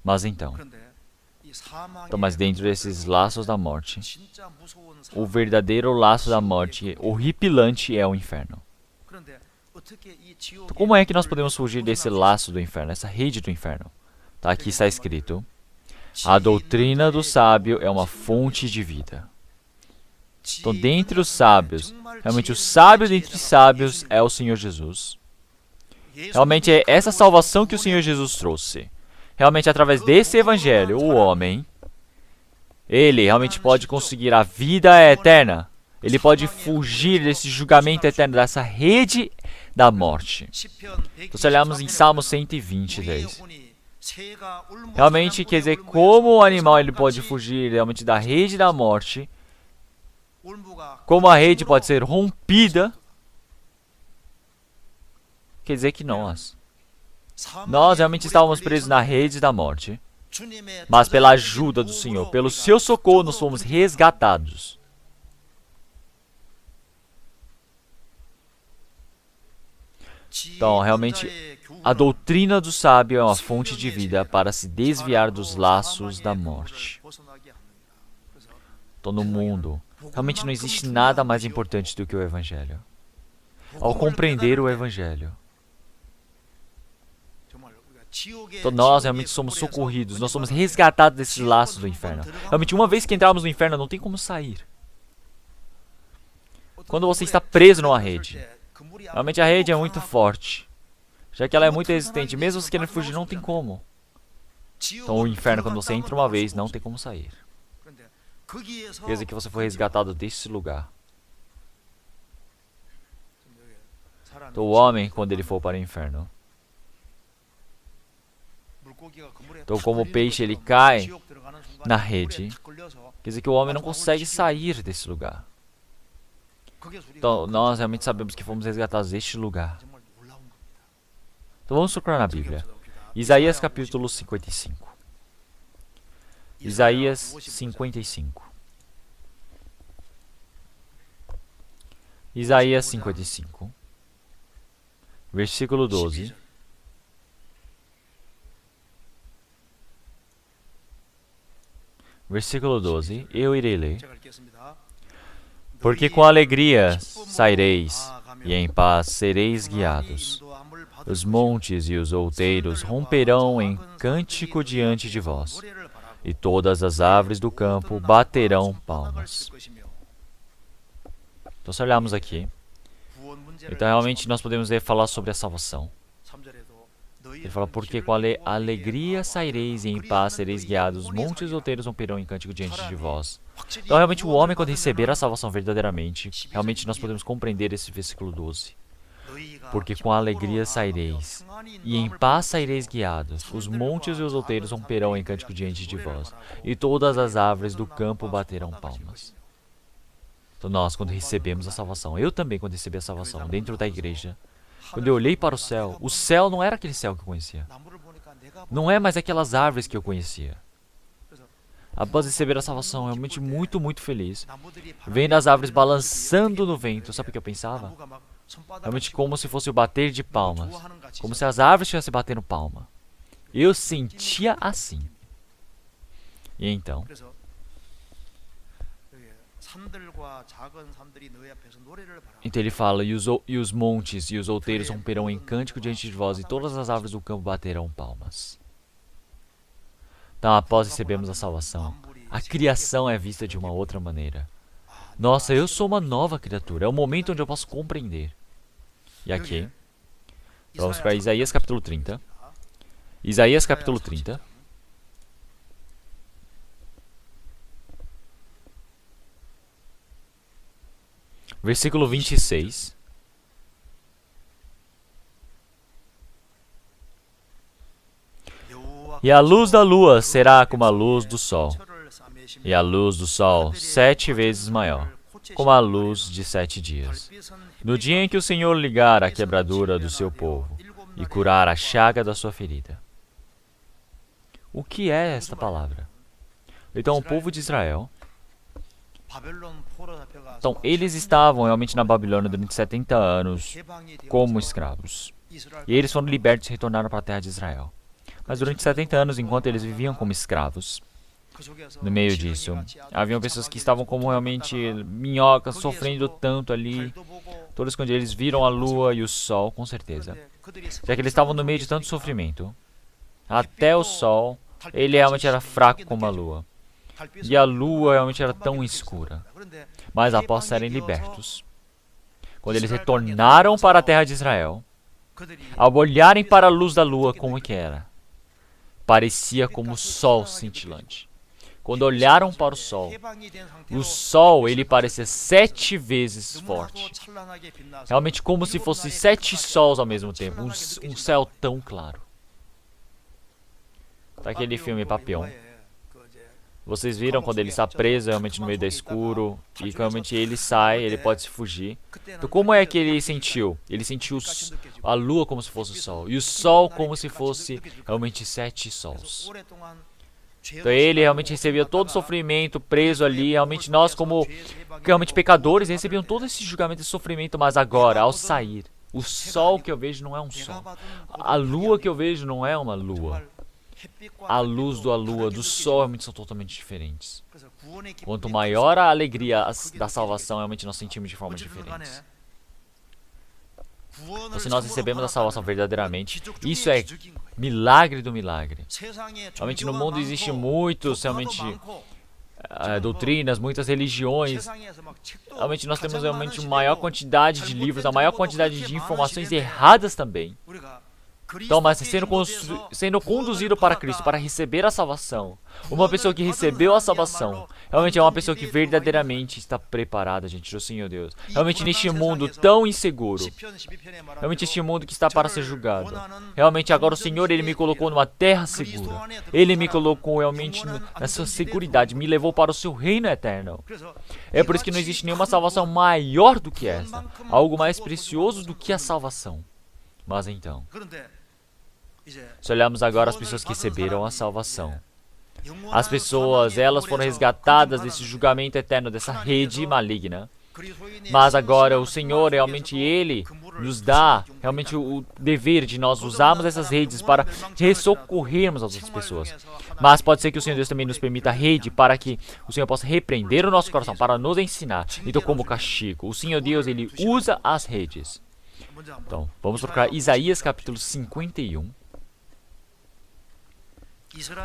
Mas então, mas dentro desses laços da morte, o verdadeiro laço da morte, horripilante, é o inferno. Então, como é que nós podemos fugir desse laço do inferno, essa rede do inferno? Tá, aqui está escrito, a doutrina do sábio é uma fonte de vida. Então, dentre os sábios, realmente o sábio dentre os sábios é o Senhor Jesus. Realmente é essa salvação que o Senhor Jesus trouxe. Realmente, através desse evangelho, o homem, ele realmente pode conseguir a vida eterna. Ele pode fugir desse julgamento eterno, dessa rede da morte. Então, se olharmos em Salmo 123, realmente quer dizer como o animal ele pode fugir realmente da rede da morte, como a rede pode ser rompida, quer dizer que nós realmente estávamos presos na rede da morte, mas pela ajuda do Senhor, pelo seu socorro, nós fomos resgatados. Então, realmente, a doutrina do sábio é uma fonte de vida para se desviar dos laços da morte. Então, no mundo, realmente não existe nada mais importante do que o Evangelho. Ao compreender o Evangelho, então nós realmente somos socorridos, nós somos resgatados desses laços do inferno. Realmente, uma vez que entrarmos no inferno, não tem como sair. Quando você está preso numa rede, realmente a rede é muito forte, já que ela é muito resistente, mesmo você querendo fugir, não tem como. Então o inferno, quando você entra uma vez, não tem como sair. Quer dizer que você foi resgatado desse lugar. Então o homem, quando ele for para o inferno, então como o peixe ele cai na rede, quer dizer que o homem não consegue sair desse lugar. Então nós realmente sabemos que fomos resgatados deste lugar. Então vamos procurar na Bíblia. Isaías capítulo 55. Isaías 55. Isaías 55, versículo 12. Versículo 12, eu irei ler. 제가 읽겠습니다. Porque com alegria saireis, e em paz sereis guiados. Os montes e os outeiros romperão em cântico diante de vós, e todas as árvores do campo baterão palmas. Então, se olharmos aqui, então realmente nós podemos falar sobre a salvação. Ele fala, porque com alegria saireis e em paz sereis guiados, os montes e os outeiros romperão em cântico diante de vós. Então, realmente, o homem, quando receber a salvação verdadeiramente, realmente nós podemos compreender esse versículo 12. Porque com alegria saireis, e em paz saireis guiados, os montes e os outeiros romperão em cântico diante de vós, e todas as árvores do campo baterão palmas. Então nós, quando recebemos a salvação, eu também, quando recebi a salvação, dentro da igreja, quando eu olhei para o céu não era aquele céu que eu conhecia. Não é mais aquelas árvores que eu conhecia. Após receber a salvação, realmente muito, muito feliz, vendo as árvores balançando no vento, sabe o que eu pensava? Realmente como se fosse o bater de palmas, como se as árvores estivessem batendo palma. Eu sentia assim. E então, ele fala, e os montes e os outeiros romperão em cântico diante de vós, e todas as árvores do campo baterão palmas. Então, após recebermos a salvação, a criação é vista de uma outra maneira. Nossa, eu sou uma nova criatura, é o momento onde eu posso compreender. E aqui, vamos para Isaías capítulo 30. Isaías capítulo 30. Versículo 26. E a luz da lua será como a luz do sol, e a luz do sol 7 vezes maior, como a luz de 7 dias. No dia em que o Senhor ligar a quebradura do seu povo e curar a chaga da sua ferida. O que é esta palavra? Então, o povo de Israel, então, eles estavam realmente na Babilônia durante 70 anos como escravos. E eles foram libertos e retornaram para a terra de Israel. Mas durante 70 anos, enquanto eles viviam como escravos, no meio disso, haviam pessoas que estavam como realmente minhocas, sofrendo tanto ali. Todos quando eles viram a lua e o sol, com certeza. Já que eles estavam no meio de tanto sofrimento, até o sol, ele realmente era fraco como a lua. E a lua realmente era tão escura. Mas após serem libertos, quando eles retornaram para a terra de Israel, ao olharem para a luz da lua, como que era? Parecia como o sol cintilante. Quando olharam para o sol ele parecia 7 vezes forte. Realmente como se fosse 7 sols ao mesmo tempo, um céu tão claro. Daquele filme Papillon. Vocês viram quando ele está preso realmente no meio do escuro e realmente ele sai, ele pode se fugir. Então como é que ele sentiu? Ele sentiu a lua como se fosse o sol e o sol como se fosse realmente 7 sols. Então ele realmente recebia todo o sofrimento preso ali, realmente nós como realmente pecadores recebiam todo esse julgamento e sofrimento, mas agora ao sair, o sol que eu vejo não é um sol, a lua que eu vejo não é uma lua. A luz da lua, do sol, realmente são totalmente diferentes. Quanto maior a alegria da salvação, realmente nós sentimos de formas diferentes. Então, se nós recebemos a salvação verdadeiramente, isso é milagre do milagre. Realmente no mundo existe muitos, realmente, doutrinas, muitas religiões. Realmente nós temos realmente uma maior quantidade de livros, a maior quantidade de informações erradas também. Então, mas sendo conduzido para Cristo, para receber a salvação, uma pessoa que recebeu a salvação, realmente é uma pessoa que verdadeiramente está preparada, gente, do Senhor Deus. Realmente neste mundo tão inseguro, realmente este mundo que está para ser julgado, realmente agora o Senhor, Ele me colocou numa terra segura. Ele me colocou realmente nessa seguridade, me levou para o seu reino eterno. É por isso que não existe nenhuma salvação maior do que essa, algo mais precioso do que a salvação. Mas então, Se olharmos agora as pessoas que receberam a salvação, as pessoas, elas foram resgatadas desse julgamento eterno, dessa rede maligna. Mas agora o Senhor, realmente Ele nos dá realmente o dever de nós usarmos essas redes para socorrermos as outras pessoas. Mas pode ser que o Senhor Deus também nos permita a rede para que o Senhor possa repreender o nosso coração, para nos ensinar. Então, como castigo, o Senhor Deus, Ele usa as redes. Então, vamos procurar Isaías capítulo 51.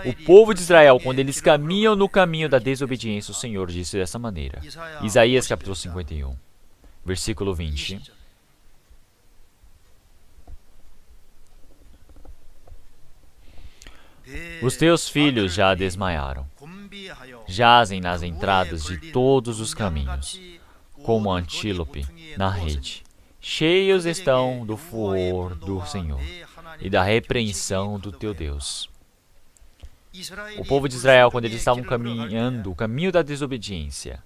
O povo de Israel, quando eles caminham no caminho da desobediência, o Senhor disse dessa maneira. Isaías capítulo 51, versículo 20. Os teus filhos já desmaiaram, jazem nas entradas de todos os caminhos, como antílope na rede. Cheios estão do furor do Senhor e da repreensão do teu Deus. O povo de Israel, quando eles estavam caminhando o caminho da desobediência,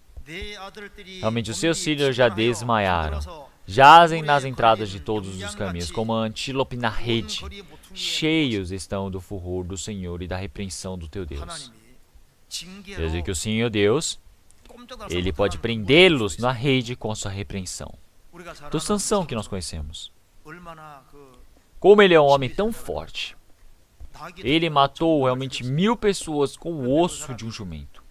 realmente os seus filhos já desmaiaram, jazem nas entradas de todos os caminhos, como a antílope na rede. Cheios estão do furor do Senhor e da repreensão do teu Deus. Quer dizer que o Senhor Deus, Ele pode prendê-los na rede com a sua repreensão. Do Sansão que nós conhecemos. Como ele é um homem tão forte, ele matou realmente 1000 pessoas com o osso de um jumento.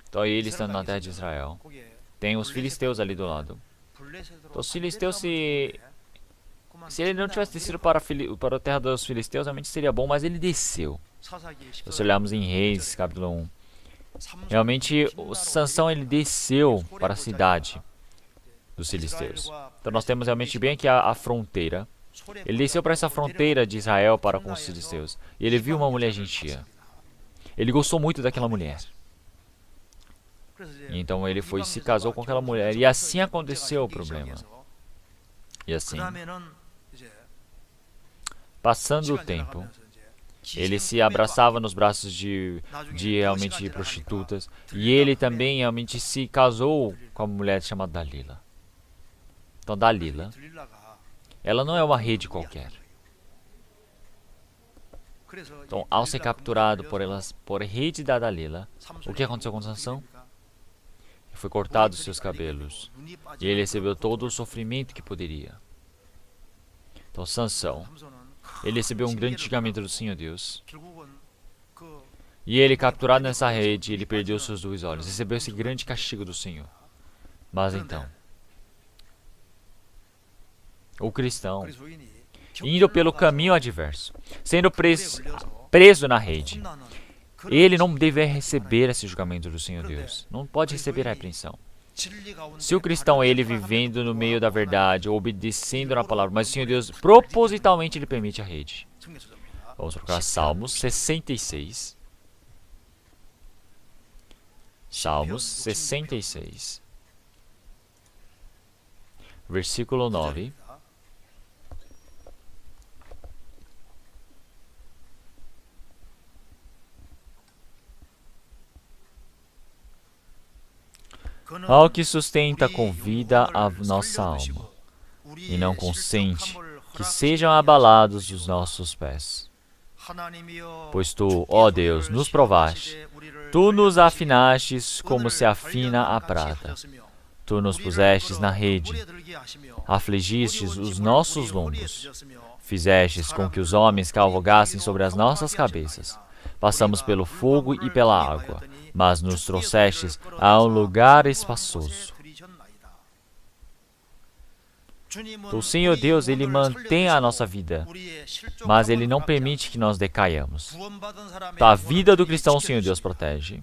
Então ele estando na terra de Israel, tem os filisteus ali do lado. Então os filisteus, se ele não tivesse descido para a terra dos filisteus, realmente seria bom, mas ele desceu. Então, se olharmos em Reis, capítulo 1, realmente o Sansão, ele desceu para a cidade dos filisteus. Então nós temos realmente bem aqui a fronteira. Ele desceu para essa fronteira de Israel para com os filisteus. E ele viu uma mulher gentia. Ele gostou muito daquela mulher. E então ele foi e se casou com aquela mulher. E assim aconteceu o problema. E assim, passando o tempo, ele se abraçava nos braços de realmente prostitutas. E ele também realmente se casou com uma mulher chamada Dalila. Então Dalila, ela não é uma rede qualquer. Então, ao ser capturado por a rede da Dalila, o que aconteceu com Sansão? Ele foi cortado os seus cabelos. E ele recebeu todo o sofrimento que poderia. Então Sansão, ele recebeu um grande julgamento do Senhor Deus. E ele, capturado nessa rede, ele perdeu seus 2 olhos. Recebeu esse grande castigo do Senhor. Mas então, o cristão, indo pelo caminho adverso, sendo preso na rede, ele não deve receber esse julgamento do Senhor Deus. Não pode receber a repreensão. Se o cristão, ele vivendo no meio da verdade, obedecendo na palavra, mas o Senhor Deus propositalmente ele permite a rede. Vamos procurar Salmos 66. Salmos 66. Versículo 9. Ao que sustenta com vida a nossa alma, e não consente que sejam abalados os nossos pés. Pois tu, ó Deus, nos provaste, tu nos afinastes como se afina a prata. Tu nos pusestes na rede, afligistes os nossos lombos, fizestes com que os homens cavalgassem sobre as nossas cabeças. Passamos pelo fogo e pela água, mas nos trouxestes a um lugar espaçoso. O Senhor Deus, Ele mantém a nossa vida, mas Ele não permite que nós decaiamos. Então, a vida do cristão, o Senhor Deus protege.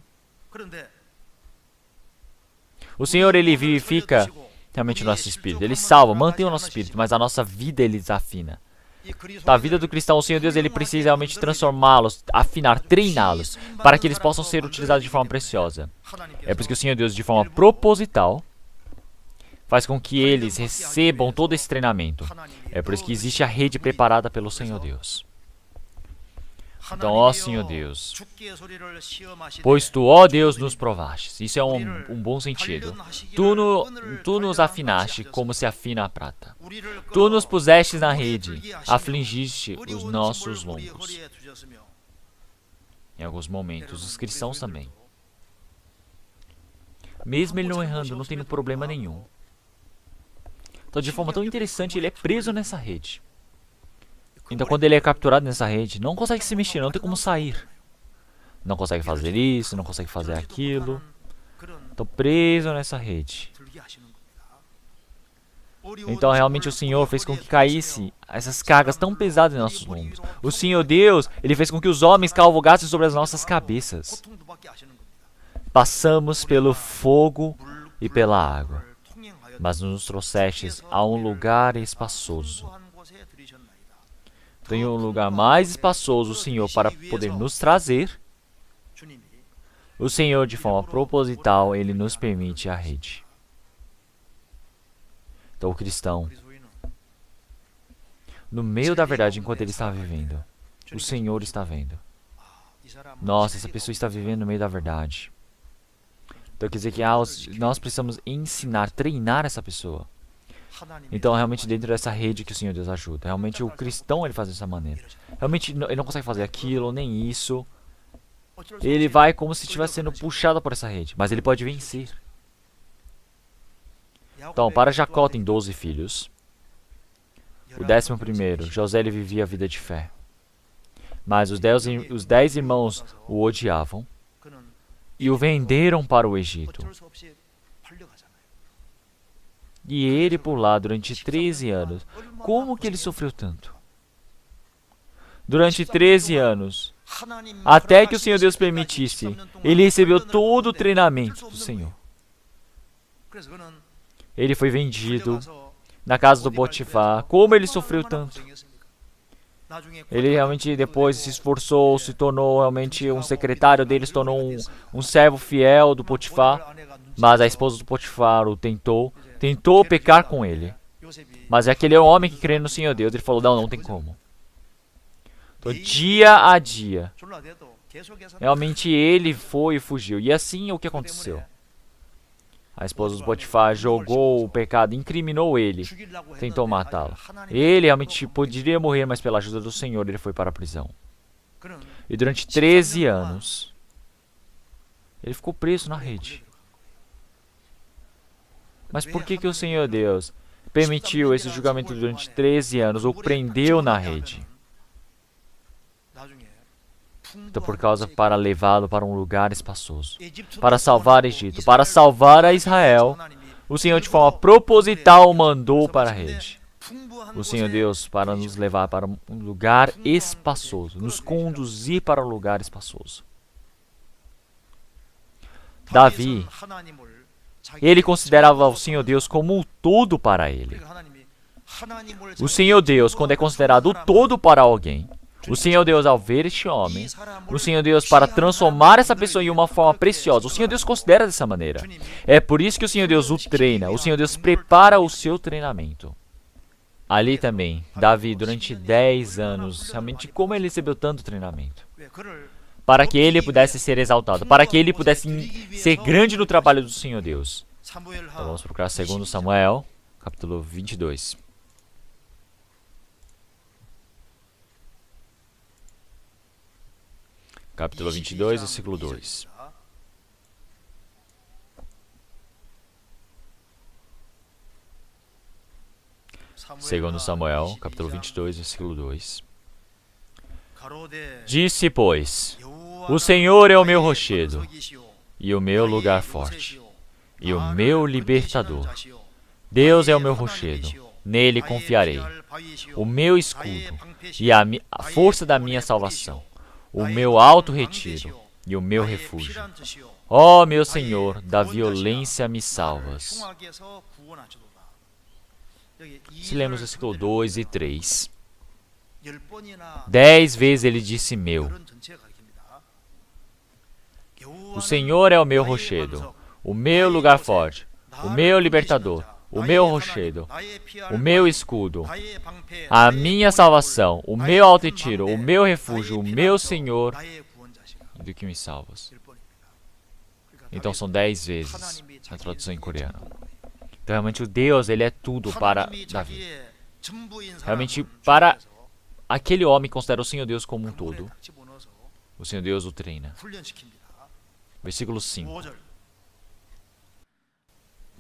O Senhor, Ele vivifica realmente o nosso espírito. Ele salva, mantém o nosso espírito, mas a nossa vida Ele desafina. Então, a vida do cristão, o Senhor Deus, Ele precisa realmente transformá-los, afinar, treiná-los, para que eles possam ser utilizados de forma preciosa. É por isso que o Senhor Deus, de forma proposital, faz com que eles recebam todo esse treinamento. É por isso que existe a rede preparada pelo Senhor Deus. Então, ó Senhor Deus, pois Tu, ó Deus, nos provastes. Isso é um bom sentido. Tu nos afinaste como se afina a prata. Tu nos puseste na rede, afligiste os nossos lombos. Em alguns momentos, os cristãos também. Mesmo ele não errando, não tendo problema nenhum. Então, de forma tão interessante, ele é preso nessa rede. Então, quando ele é capturado nessa rede, não consegue se mexer, não tem como sair. Não consegue fazer isso, não consegue fazer aquilo. Então, preso nessa rede. Então, realmente, o Senhor fez com que caísse essas cargas tão pesadas em nossos lombos. O Senhor Deus, Ele fez com que os homens cavalgassem sobre as nossas cabeças. Passamos pelo fogo e pela água, mas nos trouxestes a um lugar espaçoso. Tem um lugar mais espaçoso, o Senhor, para poder nos trazer. O Senhor, de forma proposital, Ele nos permite a rede. Então, o cristão, no meio da verdade, enquanto ele está vivendo, o Senhor está vendo. Nossa, essa pessoa está vivendo no meio da verdade. Então, quer dizer que nós precisamos ensinar, treinar essa pessoa. Então, realmente, dentro dessa rede que o Senhor Deus ajuda. Realmente, o cristão, ele faz dessa maneira. Realmente, ele não consegue fazer aquilo, nem isso. Ele vai como se estivesse sendo puxado por essa rede. Mas ele pode vencer. Então, para Jacó tem 12 filhos. O 11º, José, ele vivia a vida de fé. Mas os 10 irmãos o odiavam e o venderam para o Egito. E ele por lá durante 13 anos. Como que ele sofreu tanto? Durante 13 anos, até que o Senhor Deus permitisse, ele recebeu todo o treinamento do Senhor. Ele foi vendido na casa do Potifar. Como ele sofreu tanto? Ele realmente depois se esforçou, se tornou realmente um secretário dele, se tornou um servo fiel do Potifar. Mas a esposa do Potifar o tentou pecar com ele. Mas aquele homem que crê no Senhor Deus, ele falou, não tem como. Então, dia a dia, realmente ele foi e fugiu. E assim é o que aconteceu. A esposa do Potifar jogou o pecado, incriminou ele, tentou matá-lo. Ele realmente poderia morrer, mas pela ajuda do Senhor ele foi para a prisão. E durante 13 anos, ele ficou preso na rede. Mas por que o Senhor Deus permitiu esse julgamento durante 13 anos, ou prendeu na rede? Então, por causa para levá-lo para um lugar espaçoso, para salvar Egito, para salvar a Israel, o Senhor de forma proposital o mandou para a rede. O Senhor Deus para nos levar para um lugar espaçoso, nos conduzir para um lugar espaçoso. Davi, ele considerava o Senhor Deus como o todo para ele. O Senhor Deus, quando é considerado o todo para alguém, o Senhor Deus, ao ver este homem, o Senhor Deus, para transformar essa pessoa em uma forma preciosa, o Senhor Deus considera dessa maneira. É por isso que o Senhor Deus o treina, o Senhor Deus prepara o seu treinamento. Ali também, Davi, durante 10 anos, realmente, como ele recebeu tanto treinamento? Para que ele pudesse ser exaltado, para que ele pudesse ser grande no trabalho do Senhor Deus. Então vamos procurar 2 Samuel, capítulo 22. Capítulo 22, versículo 2. Segundo Samuel, capítulo 22, versículo 2. Disse, pois, o Senhor é o meu rochedo, e o meu lugar forte, e o meu libertador. Deus é o meu rochedo, nele confiarei, o meu escudo, e a força da minha salvação, o meu alto retiro e o meu refúgio. Ó meu Senhor, da violência me salvas. Se lemos o versículo 2 e 3. 10 vezes ele disse meu. O Senhor é o meu rochedo, o meu lugar forte, o meu libertador. o meu rochedo, o meu escudo, a minha salvação, o meu alto e tiro, o meu refúgio, o meu Senhor, do que me salvas. Então são 10 vezes na tradução em coreano. Então realmente o Deus, ele é tudo para Davi. Realmente para aquele homem que considera o Senhor Deus como um todo, o Senhor Deus o treina. Versículo 5.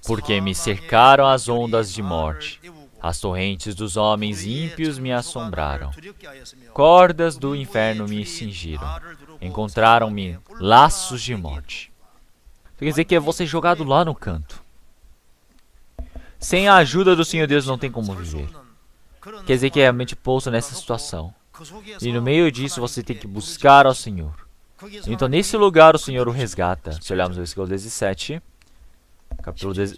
Porque me cercaram as ondas de morte, as torrentes dos homens ímpios me assombraram, cordas do inferno me cingiram, encontraram-me laços de morte. Quer dizer que é você jogado lá no canto. Sem a ajuda do Senhor Deus não tem como viver. Quer dizer que é realmente posto nessa situação. E no meio disso você tem que buscar ao Senhor. Então nesse lugar o Senhor o resgata. Se olharmos o versículo 17,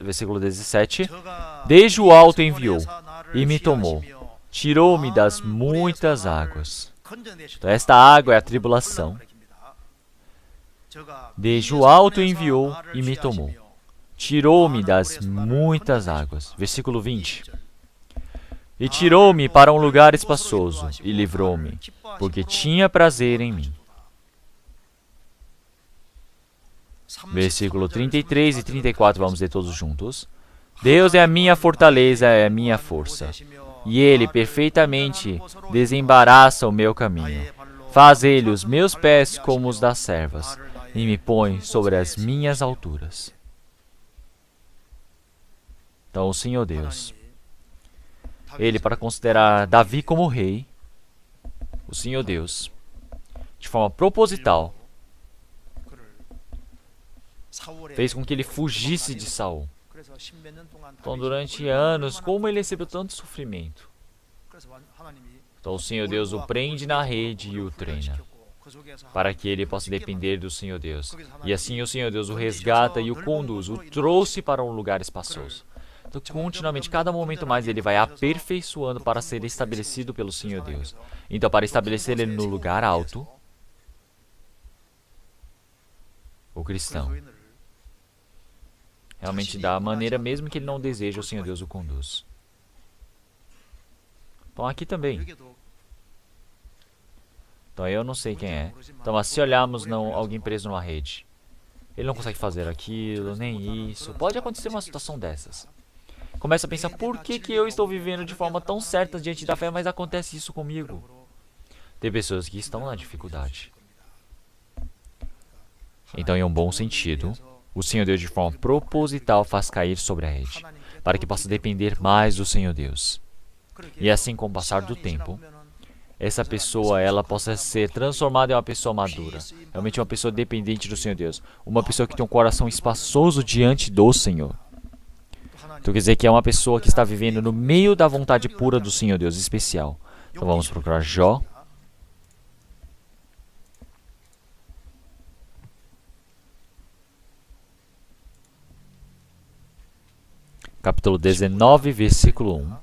versículo 17. Desde o alto enviou e me tomou, tirou-me das muitas águas. Então esta água é a tribulação. Desde o alto enviou e me tomou, tirou-me das muitas águas. Versículo 20. E tirou-me para um lugar espaçoso e livrou-me, porque tinha prazer em mim. Versículo 33 e 34, vamos ler todos juntos. Deus é a minha fortaleza, é a minha força, e Ele perfeitamente desembaraça o meu caminho. Faz Ele os meus pés como os das servas, e me põe sobre as minhas alturas. Então, o Senhor Deus, Ele, para considerar Davi como rei, o Senhor Deus, de forma proposital, fez com que ele fugisse de Saul. Então, durante anos, como ele recebeu tanto sofrimento? Então, o Senhor Deus o prende na rede e o treina, para que ele possa depender do Senhor Deus. E assim o Senhor Deus o resgata e o conduz, o trouxe para um lugar espaçoso. Então, continuamente, cada momento mais, ele vai aperfeiçoando para ser estabelecido pelo Senhor Deus. Então, para estabelecer ele no lugar alto, o cristão realmente da maneira mesmo que ele não deseja, o Senhor Deus o conduz. Então, aqui também. Então, eu não sei quem é. Então, mas se olharmos alguém preso numa rede, ele não consegue fazer aquilo, nem isso. Pode acontecer uma situação dessas. Começa a pensar, por que eu estou vivendo de forma tão certa diante da fé, mas acontece isso comigo? Tem pessoas que estão na dificuldade. Então, em um bom sentido, o Senhor Deus de forma proposital faz cair sobre a rede, para que possa depender mais do Senhor Deus. E assim, com o passar do tempo, essa pessoa, ela possa ser transformada em uma pessoa madura, realmente uma pessoa dependente do Senhor Deus, uma pessoa que tem um coração espaçoso diante do Senhor. Então quer dizer que é uma pessoa que está vivendo no meio da vontade pura do Senhor Deus, especial. Então vamos procurar Jó. Capítulo 19, versículo 1.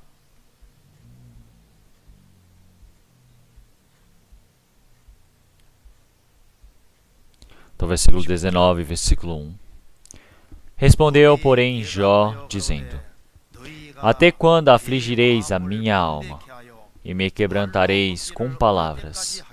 Então, versículo 19, versículo 1. Respondeu, porém, Jó, dizendo: Até quando afligireis a minha alma, e me quebrantareis com palavras?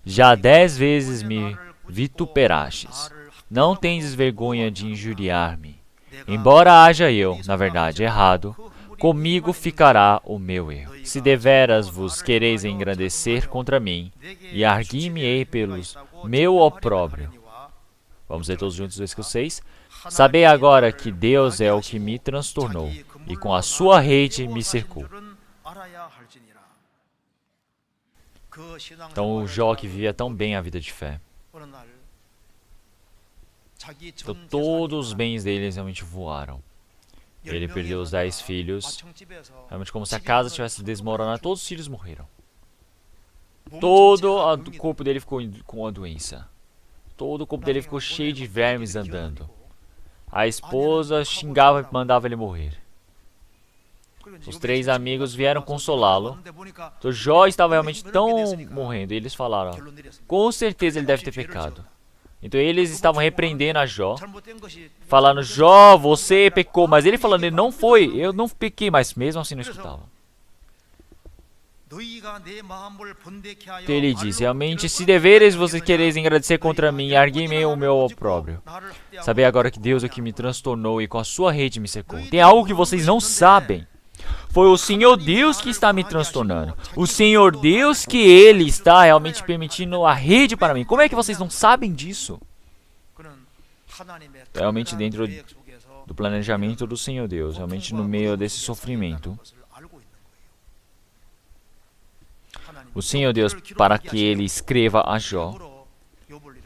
Já 10 vezes me vituperastes. Não tendes vergonha de injuriar-me. Embora haja eu, na verdade, errado, comigo ficará o meu erro. Se deveras vos quereis engrandecer contra mim, e arguir-me-ei pelos meu opróbrio. Vamos ler todos juntos o versículo 6. Sabei agora que Deus é o que me transtornou, e com a sua rede me cercou. Então o Jó, que vivia tão bem a vida de fé, então, todos os bens dele realmente voaram. Ele perdeu os 10 filhos, realmente como se a casa tivesse desmoronado, todos os filhos morreram. Todo o corpo dele ficou com a doença. Todo o corpo dele ficou cheio de vermes andando. A esposa xingava e mandava ele morrer. Os 3 amigos vieram consolá-lo. Então Jó estava realmente tão morrendo. E eles falaram, com certeza ele deve ter pecado. Então eles estavam repreendendo a Jó, falando: Jó, você pecou. Mas ele falando: ele não foi, eu não pequei, mas mesmo assim não escutava. Então ele diz: realmente, se deveres vocês quereis agradecer contra mim, arguei-me o meu opróbrio. Sabei agora que Deus é o que me transtornou e com a sua rede me secou. Tem algo que vocês não sabem. Foi o Senhor Deus que está me transtornando. O Senhor Deus que Ele está realmente permitindo a rede para mim. Como é que vocês não sabem disso? Realmente dentro do planejamento do Senhor Deus, realmente no meio desse sofrimento. O Senhor Deus, para que Ele escreva a Jó,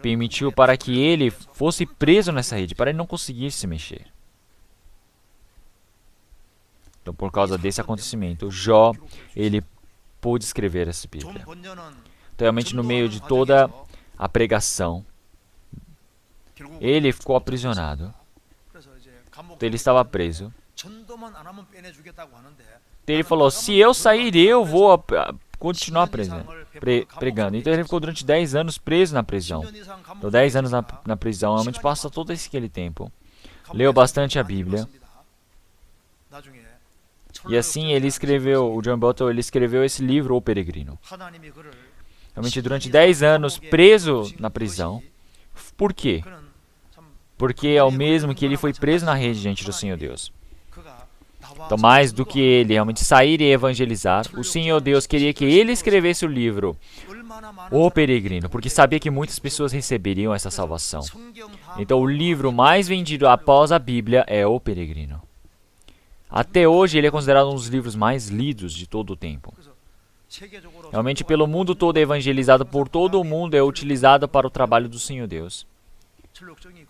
permitiu para que ele fosse preso nessa rede, para ele não conseguir se mexer. Então, por causa desse acontecimento, Jó, ele pôde escrever essa Bíblia. Então, realmente, no meio de toda a pregação, ele ficou aprisionado. Então, ele estava preso. Então, ele falou: se eu sair, eu vou continuar pregando. Então, ele ficou durante 10 anos preso na prisão. Então, 10 anos na prisão, realmente passa todo aquele tempo. Leu bastante a Bíblia. E assim ele escreveu, o John Butler, ele escreveu esse livro, O Peregrino. Realmente durante 10 anos preso na prisão. Por quê? Porque é o mesmo que ele foi preso na rede diante do Senhor Deus. Então, mais do que ele realmente sair e evangelizar, o Senhor Deus queria que ele escrevesse o livro, O Peregrino, porque sabia que muitas pessoas receberiam essa salvação. Então, o livro mais vendido após a Bíblia é O Peregrino. Até hoje, ele é considerado um dos livros mais lidos de todo o tempo. Realmente, pelo mundo todo, é evangelizado por todo o mundo, é utilizado para o trabalho do Senhor Deus.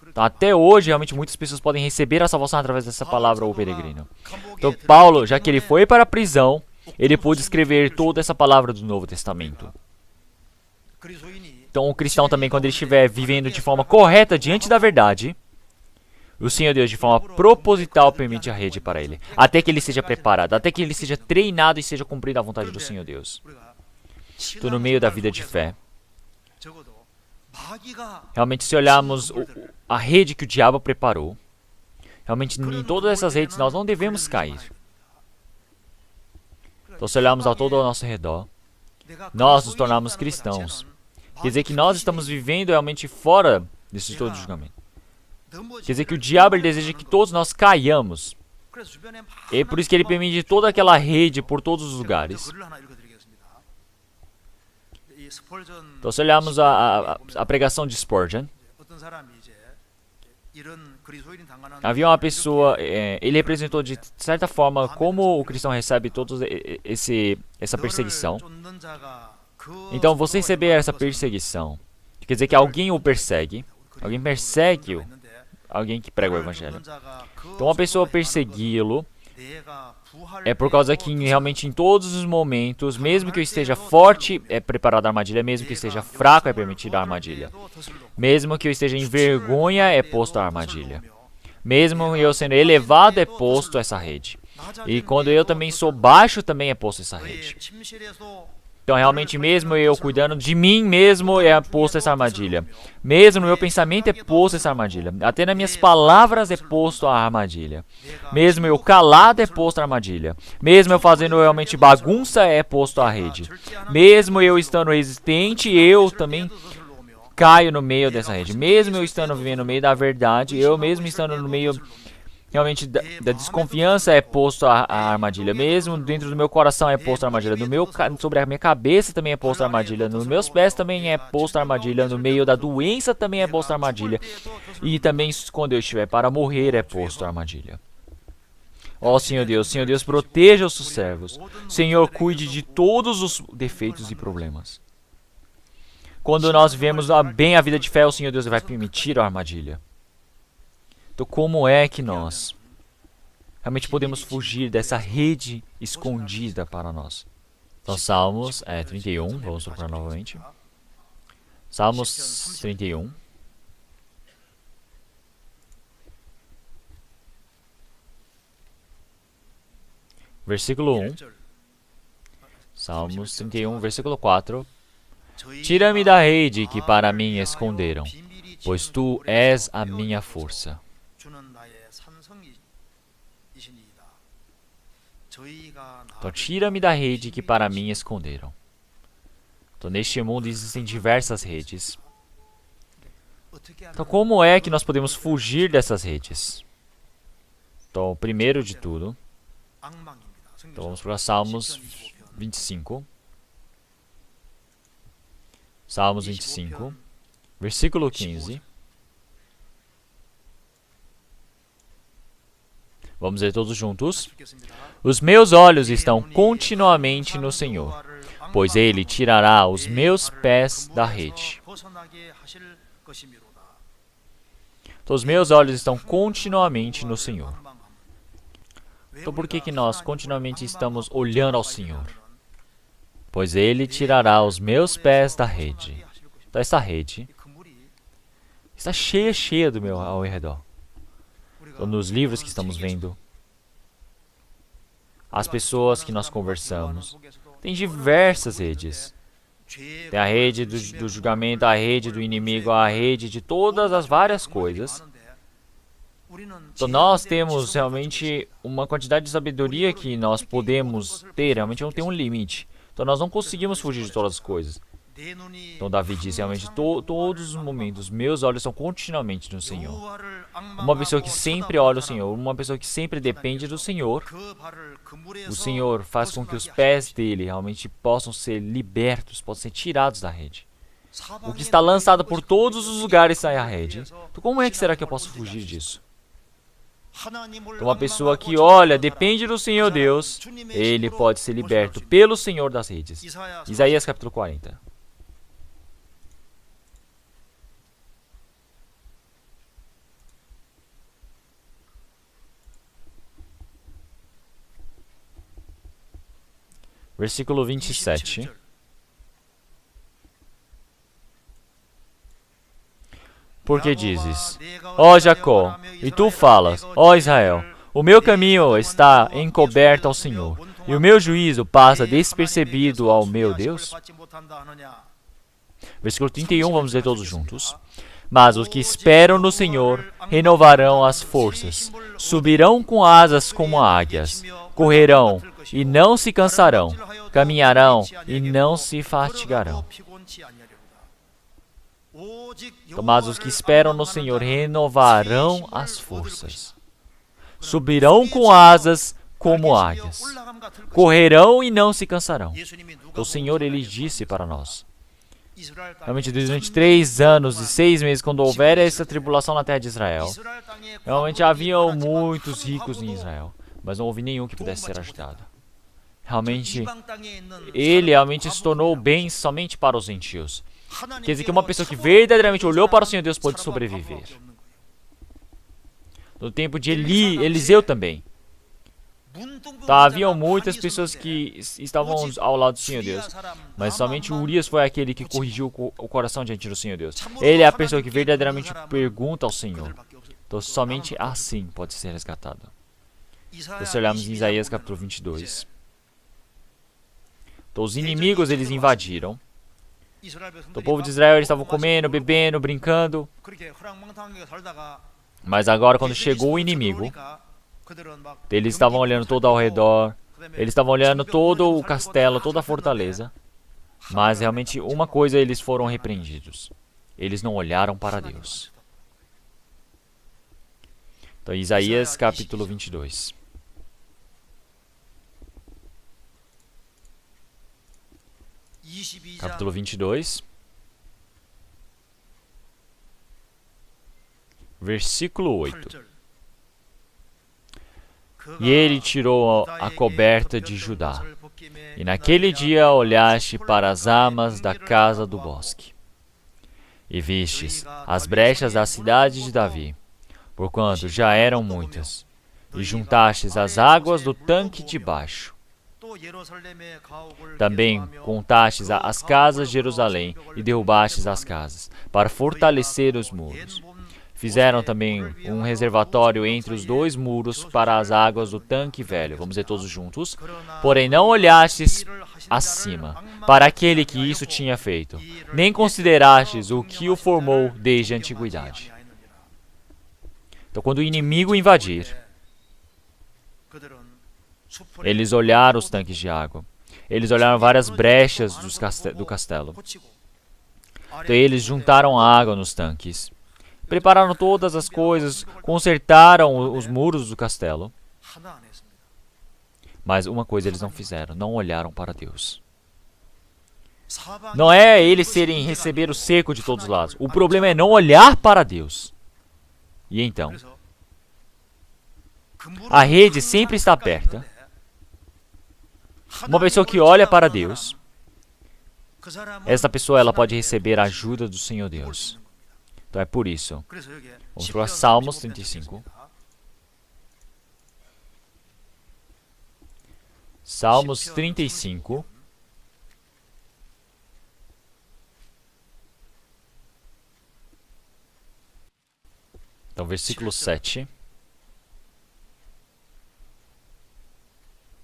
Então, até hoje, realmente, muitas pessoas podem receber a salvação através dessa palavra, O Peregrino. Então, Paulo, já que ele foi para a prisão, ele pôde escrever toda essa palavra do Novo Testamento. Então, o cristão também, quando ele estiver vivendo de forma correta diante da verdade, o Senhor Deus, de forma proposital, permite a rede para ele, até que ele seja preparado, até que ele seja treinado e seja cumprida a vontade do Senhor Deus. Então, no meio da vida de fé, realmente, se olharmos a rede que o diabo preparou, realmente, em todas essas redes, nós não devemos cair. Então, se olharmos a todo ao nosso redor, nós nos tornarmos cristãos. Quer dizer que nós estamos vivendo realmente fora desse todo julgamento. Quer dizer que o diabo ele deseja que todos nós caiamos. E é por isso que ele permite toda aquela rede por todos os lugares. Então, se olharmos a pregação de Spurgeon, havia uma pessoa, ele representou de certa forma como o cristão recebe toda essa perseguição. Então, você receber essa perseguição, quer dizer que alguém o persegue, alguém persegue alguém que prega o evangelho. Então, uma pessoa persegui-lo é por causa que realmente em todos os momentos, mesmo que eu esteja forte, é preparada a armadilha, mesmo que eu esteja fraco, é permitida a armadilha. Mesmo que eu esteja em vergonha, é posto a armadilha. Mesmo eu sendo elevado, é posto essa rede. E quando eu também sou baixo, também é posto essa rede. Então, realmente, mesmo eu cuidando de mim mesmo, é posto essa armadilha. Mesmo no meu pensamento é posto essa armadilha. Até nas minhas palavras é posto a armadilha. Mesmo eu calado é posto a armadilha. Mesmo eu fazendo realmente bagunça é posto a rede. Mesmo eu estando resistente, eu também caio no meio dessa rede. Mesmo eu estando vivendo no meio da verdade, eu mesmo estando no meio realmente da desconfiança é posto a armadilha. Mesmo dentro do meu coração é posto a armadilha. Sobre a minha cabeça também é posto a armadilha. Nos meus pés também é posto a armadilha. No meio da doença também é posto a armadilha. E também quando eu estiver para morrer é posto a armadilha. Ó Senhor Deus, proteja os seus servos. Senhor, cuide de todos os defeitos e problemas. Quando nós vivemos bem a vida de fé, o Senhor Deus vai permitir a armadilha. Então, como é que nós realmente podemos fugir dessa rede escondida para nós? Então, Salmos 31, vamos procurar novamente. Salmos 31. Versículo 1. Salmos 31, versículo 4. Tira-me da rede que para mim esconderam. pois tu és a minha força. Então tira-me da rede que para mim esconderam. Então neste mundo existem diversas redes. Então como é que nós podemos fugir dessas redes? Então primeiro de tudo, então vamos para Salmos 25. Salmos 25, versículo 15. Vamos ler todos juntos. Os meus olhos estão continuamente no Senhor, pois Ele tirará os meus pés da rede. Então, os meus olhos estão continuamente no Senhor. Então, por que nós continuamente estamos olhando ao Senhor? Pois Ele tirará os meus pés da rede. Então, essa rede está cheia do meu ao redor. Então, nos livros que estamos vendo, as pessoas que nós conversamos, tem diversas redes. Tem a rede do julgamento, a rede do inimigo, a rede de todas as várias coisas. Então nós temos realmente uma quantidade de sabedoria que nós podemos ter, realmente não tem um limite. Então nós não conseguimos fugir de todas as coisas. Então Davi diz realmente, todos os momentos, meus olhos estão continuamente no Senhor. Uma pessoa que sempre olha o Senhor, uma pessoa que sempre depende do Senhor, o Senhor faz com que os pés dele realmente possam ser libertos, possam ser tirados da rede. O que está lançado por todos os lugares sai a rede. Então como é que será que eu posso fugir disso? Então, uma pessoa que olha, depende do Senhor Deus, ele pode ser liberto pelo Senhor das redes. Isaías capítulo 40. Versículo 27. Porque dizes, ó Jacó, e tu falas, ó Israel, o meu caminho está encoberto ao Senhor, e o meu juízo passa despercebido ao meu Deus? Versículo 31, vamos ler todos juntos. Mas os que esperam no Senhor renovarão as forças, subirão com asas como águias, correrão e não se cansarão, caminharão e não se fatigarão. Mas os que esperam no Senhor renovarão as forças, subirão com asas como águias, correrão e não se cansarão. O Senhor, Ele disse para nós, realmente durante 3 anos e 6 meses, quando houver essa tribulação na terra de Israel, realmente havia muitos ricos em Israel, mas não houve nenhum que pudesse ser ajudado. Realmente, ele realmente se tornou bem somente para os gentios. Quer dizer que uma pessoa que verdadeiramente olhou para o Senhor Deus pode sobreviver. No tempo de Eliseu também. Haviam muitas pessoas que estavam ao lado do Senhor Deus, mas somente Urias foi aquele que corrigiu o coração diante do Senhor Deus. Ele é a pessoa que verdadeiramente pergunta ao Senhor. Então somente assim pode ser resgatado. Então, se olharmos em Isaías capítulo 22. Então os inimigos eles invadiram. Então, o povo de Israel eles estavam comendo, bebendo, brincando. Mas agora quando chegou o inimigo, eles estavam olhando todo ao redor, eles estavam olhando todo o castelo, toda a fortaleza. Mas realmente uma coisa eles foram repreendidos. Eles não olharam para Deus. Então Isaías capítulo 22. Capítulo 22. Versículo 8. E ele tirou a coberta de Judá, e naquele dia olhaste para as armas da casa do bosque, e vistes as brechas da cidade de Davi, porquanto já eram muitas, e juntastes as águas do tanque de baixo. Também contastes as casas de Jerusalém, e derrubastes as casas, para fortalecer os muros. Fizeram também um reservatório entre os dois muros para as águas do tanque velho. Vamos ler todos juntos. Porém, não olhastes acima para aquele que isso tinha feito, nem considerastes o que o formou desde a antiguidade. Então, quando o inimigo invadir, eles olharam os tanques de água. Eles olharam várias brechas do castelo. Então, eles juntaram água nos tanques. Prepararam todas as coisas, consertaram os muros do castelo. Mas uma coisa eles não fizeram, não olharam para Deus. Não é eles receber o cerco de todos os lados. O problema é não olhar para Deus. E então, a rede sempre está aberta. Uma pessoa que olha para Deus, essa pessoa ela pode receber a ajuda do Senhor Deus. Então é por isso. Vamos para Salmos 35. Salmos 35. Então, versículo 7.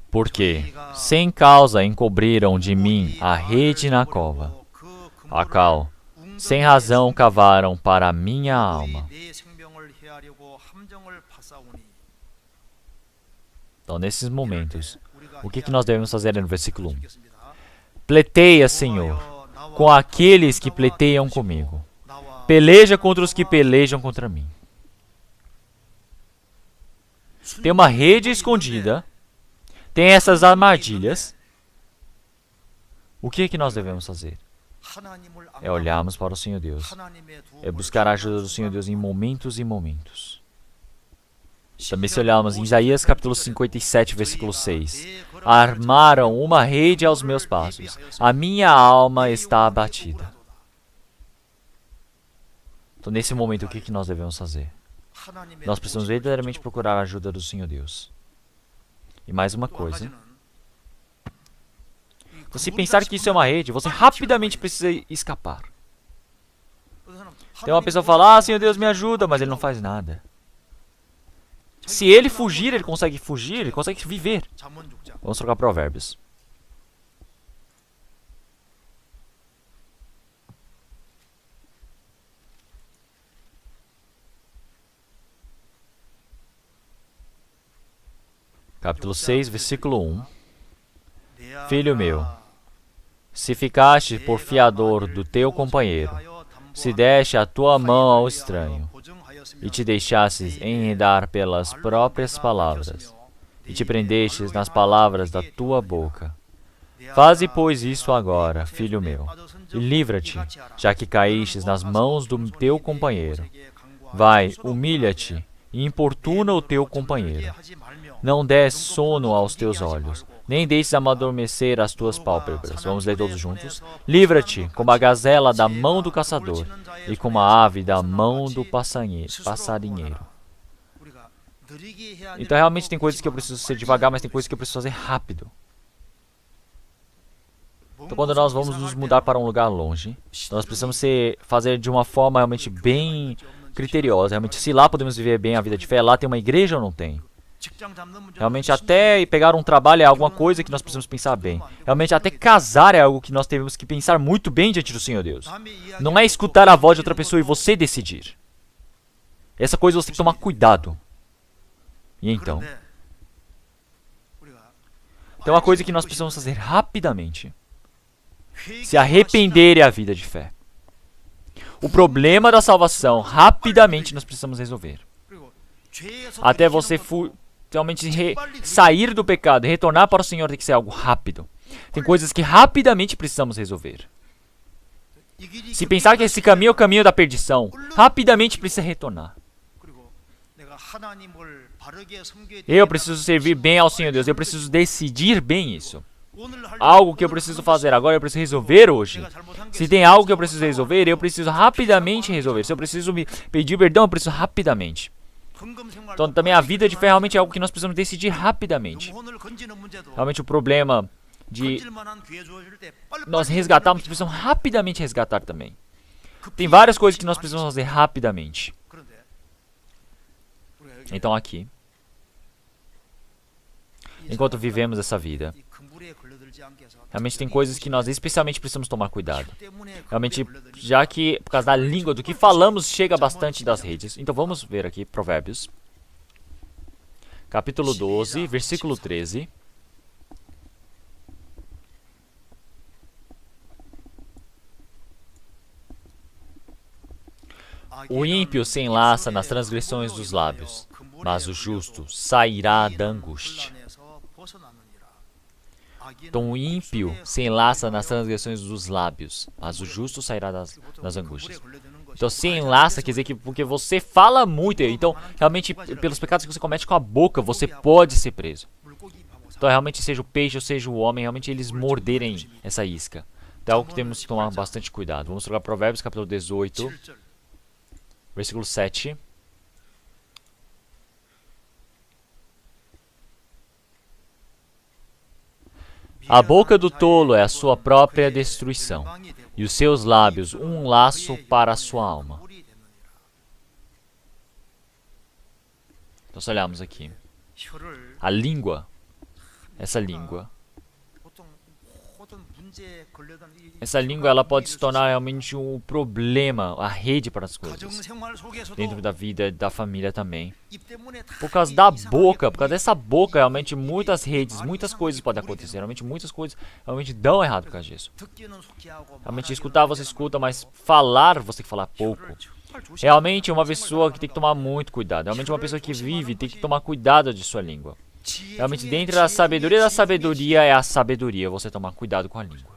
Porque, sem causa, encobriram de mim a rede na cova, a qual, sem razão, cavaram para a minha alma. Então, nesses momentos, o que nós devemos fazer no versículo 1? Pleiteia, Senhor, com aqueles que pleiteiam comigo. Peleja contra os que pelejam contra mim. Tem uma rede escondida. Tem essas armadilhas. O que nós devemos fazer? É olharmos para o Senhor Deus. É buscar a ajuda do Senhor Deus em momentos e momentos. Também se olharmos em Isaías capítulo 57, versículo 6. Armaram uma rede aos meus passos. A minha alma está abatida. Então, nesse momento, o que nós devemos fazer? Nós precisamos verdadeiramente procurar a ajuda do Senhor Deus. E mais uma coisa. Se pensar que isso é uma rede, você rapidamente precisa escapar. Tem uma pessoa que fala, Senhor Deus, me ajuda, mas ele não faz nada. Se ele fugir, ele consegue viver. Vamos trocar provérbios. Capítulo 6, versículo 1. Filho meu, se ficaste por fiador do teu companheiro, se deste a tua mão ao estranho, e te deixastes enredar pelas próprias palavras, e te prendestes nas palavras da tua boca. Faze, pois, isso agora, filho meu, e livra-te, já que caístes nas mãos do teu companheiro. Vai, humilha-te, e importuna o teu companheiro. Não des sono aos teus olhos, nem deixes adormecer as tuas pálpebras. Vamos ler todos juntos. Livra-te, como a gazela da mão do caçador, e como a ave da mão do passarinheiro. Então, realmente tem coisas que eu preciso ser devagar, mas tem coisas que eu preciso fazer rápido. Então, quando nós vamos nos mudar para um lugar longe, nós precisamos fazer de uma forma realmente bem criteriosa. Realmente, se lá podemos viver bem a vida de fé, lá tem uma igreja ou não tem? Realmente, até pegar um trabalho é alguma coisa que nós precisamos pensar bem. Realmente, até casar é algo que nós temos que pensar muito bem diante do Senhor Deus. Não é escutar a voz de outra pessoa e você decidir. Essa coisa você tem que tomar cuidado. E então? Tem uma coisa que nós precisamos fazer rapidamente. Se arrepender é a vida de fé. O problema da salvação, rapidamente nós precisamos resolver. Até você realmente sair do pecado e retornar para o Senhor tem que ser algo rápido. Tem coisas que rapidamente precisamos resolver. Se pensar que esse caminho é o caminho da perdição, rapidamente precisa retornar. Eu preciso servir bem ao Senhor Deus. Eu preciso decidir bem isso. Algo que eu preciso fazer agora, eu preciso resolver hoje. Se tem algo que eu preciso resolver, eu preciso rapidamente resolver. Se eu preciso me pedir perdão, eu preciso rapidamente. Então também a vida de fé realmente é algo que nós precisamos decidir rapidamente. Realmente o problema de nós resgatarmos, precisamos rapidamente resgatar também. Tem várias coisas que nós precisamos fazer rapidamente. Então aqui, enquanto vivemos essa vida, realmente tem coisas que nós especialmente precisamos tomar cuidado. Realmente, já que por causa da língua, do que falamos, chega bastante das redes. Então vamos ver aqui Provérbios, capítulo 12, versículo 13. O ímpio se enlaça nas transgressões dos lábios, mas o justo sairá da angústia. Então o ímpio se enlaça nas transgressões dos lábios, mas o justo sairá das angústias. Então se enlaça quer dizer que porque você fala muito, então realmente pelos pecados que você comete com a boca, você pode ser preso. Então realmente seja o peixe ou seja o homem, realmente eles morderem essa isca. Então é algo que temos que tomar bastante cuidado. Vamos trocar Provérbios capítulo 18, versículo 7. A boca do tolo é a sua própria destruição, e os seus lábios um laço para a sua alma. Então, se olharmos aqui, a língua, essa língua ela pode se tornar realmente um problema, a rede para as coisas, dentro da vida da família também. Por causa da boca, por causa dessa boca, realmente muitas redes, muitas coisas podem acontecer, realmente muitas coisas realmente dão errado por causa disso. Realmente escutar você escuta, mas falar você tem que falar pouco. Realmente é uma pessoa que tem que tomar muito cuidado, realmente uma pessoa que vive tem que tomar cuidado de sua língua. Realmente dentro da sabedoria é a sabedoria, você tomar cuidado com a língua.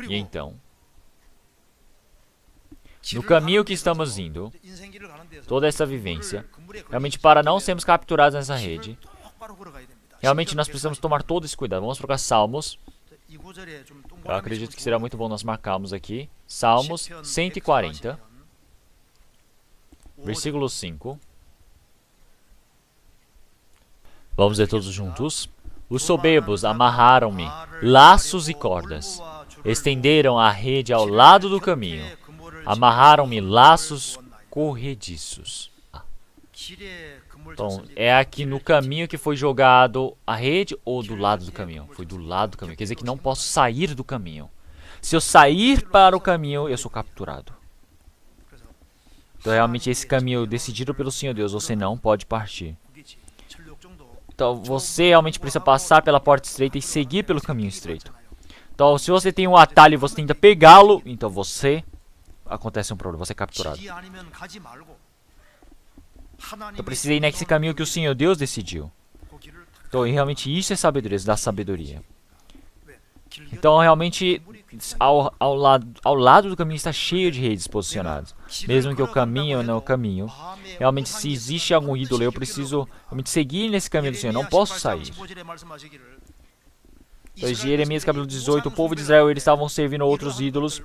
E então, no caminho que estamos indo, toda essa vivência, realmente para não sermos capturados nessa rede, realmente nós precisamos tomar todo esse cuidado. Vamos trocar Salmos. Eu acredito que será muito bom nós marcarmos aqui. Salmos 140, versículo 5. Vamos ler todos juntos. Os soberbos amarraram-me laços e cordas. Estenderam a rede ao lado do caminho. Amarraram-me laços corrediços. Então, é aqui no caminho que foi jogado a rede ou do lado do caminho? Foi do lado do caminho. Quer dizer que não posso sair do caminho. Se eu sair para o caminho, eu sou capturado. Então, realmente, esse caminho decidido pelo Senhor Deus, você não pode partir. Então, você realmente precisa passar pela porta estreita e seguir pelo caminho estreito. Então, se você tem um atalho e você tenta pegá-lo, então acontece um problema, você é capturado. Então, precisa ir nesse caminho que o Senhor Deus decidiu. Então, realmente, isso é sabedoria, da sabedoria. Então, realmente, ao lado do caminho está cheio de redes posicionadas. Mesmo que o caminho não é o caminho, realmente, se existe algum ídolo, eu preciso realmente seguir nesse caminho do Senhor, não posso sair. Então, Jeremias capítulo 18, o povo de Israel, eles estavam servindo outros ídolos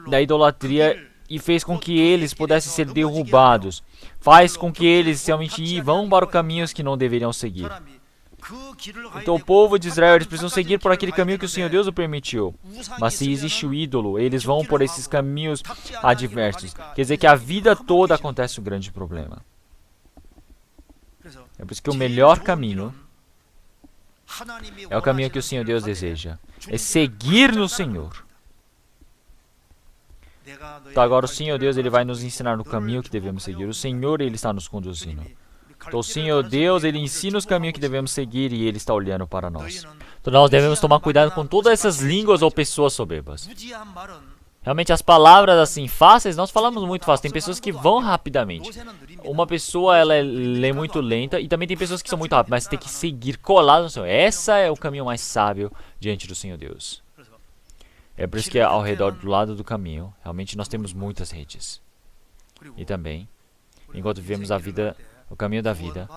da idolatria e fez com que eles pudessem ser derrubados. Faz com que eles realmente vão para os caminhos que não deveriam seguir. Então o povo de Israel, eles precisam seguir por aquele caminho que o Senhor Deus o permitiu. Mas se existe o ídolo, eles vão por esses caminhos adversos. Quer dizer que a vida toda acontece um grande problema. É por isso que o melhor caminho é o caminho que o Senhor Deus deseja. É seguir no Senhor. Então agora o Senhor Deus, ele vai nos ensinar no caminho que devemos seguir. O Senhor, ele está nos conduzindo. Então o Senhor Deus, ele ensina os caminhos que devemos seguir e ele está olhando para nós. Então nós devemos tomar cuidado com todas essas línguas ou pessoas soberbas. Realmente as palavras assim fáceis, nós falamos muito fácil. Tem pessoas que vão rapidamente. Uma pessoa, ela lê muito lenta e também tem pessoas que são muito rápidas, mas tem que seguir colado no Senhor. Essa é o caminho mais sábio diante do Senhor Deus. É por isso que ao redor do lado do caminho, realmente nós temos muitas redes. E também, enquanto vivemos a vida, o caminho da vida,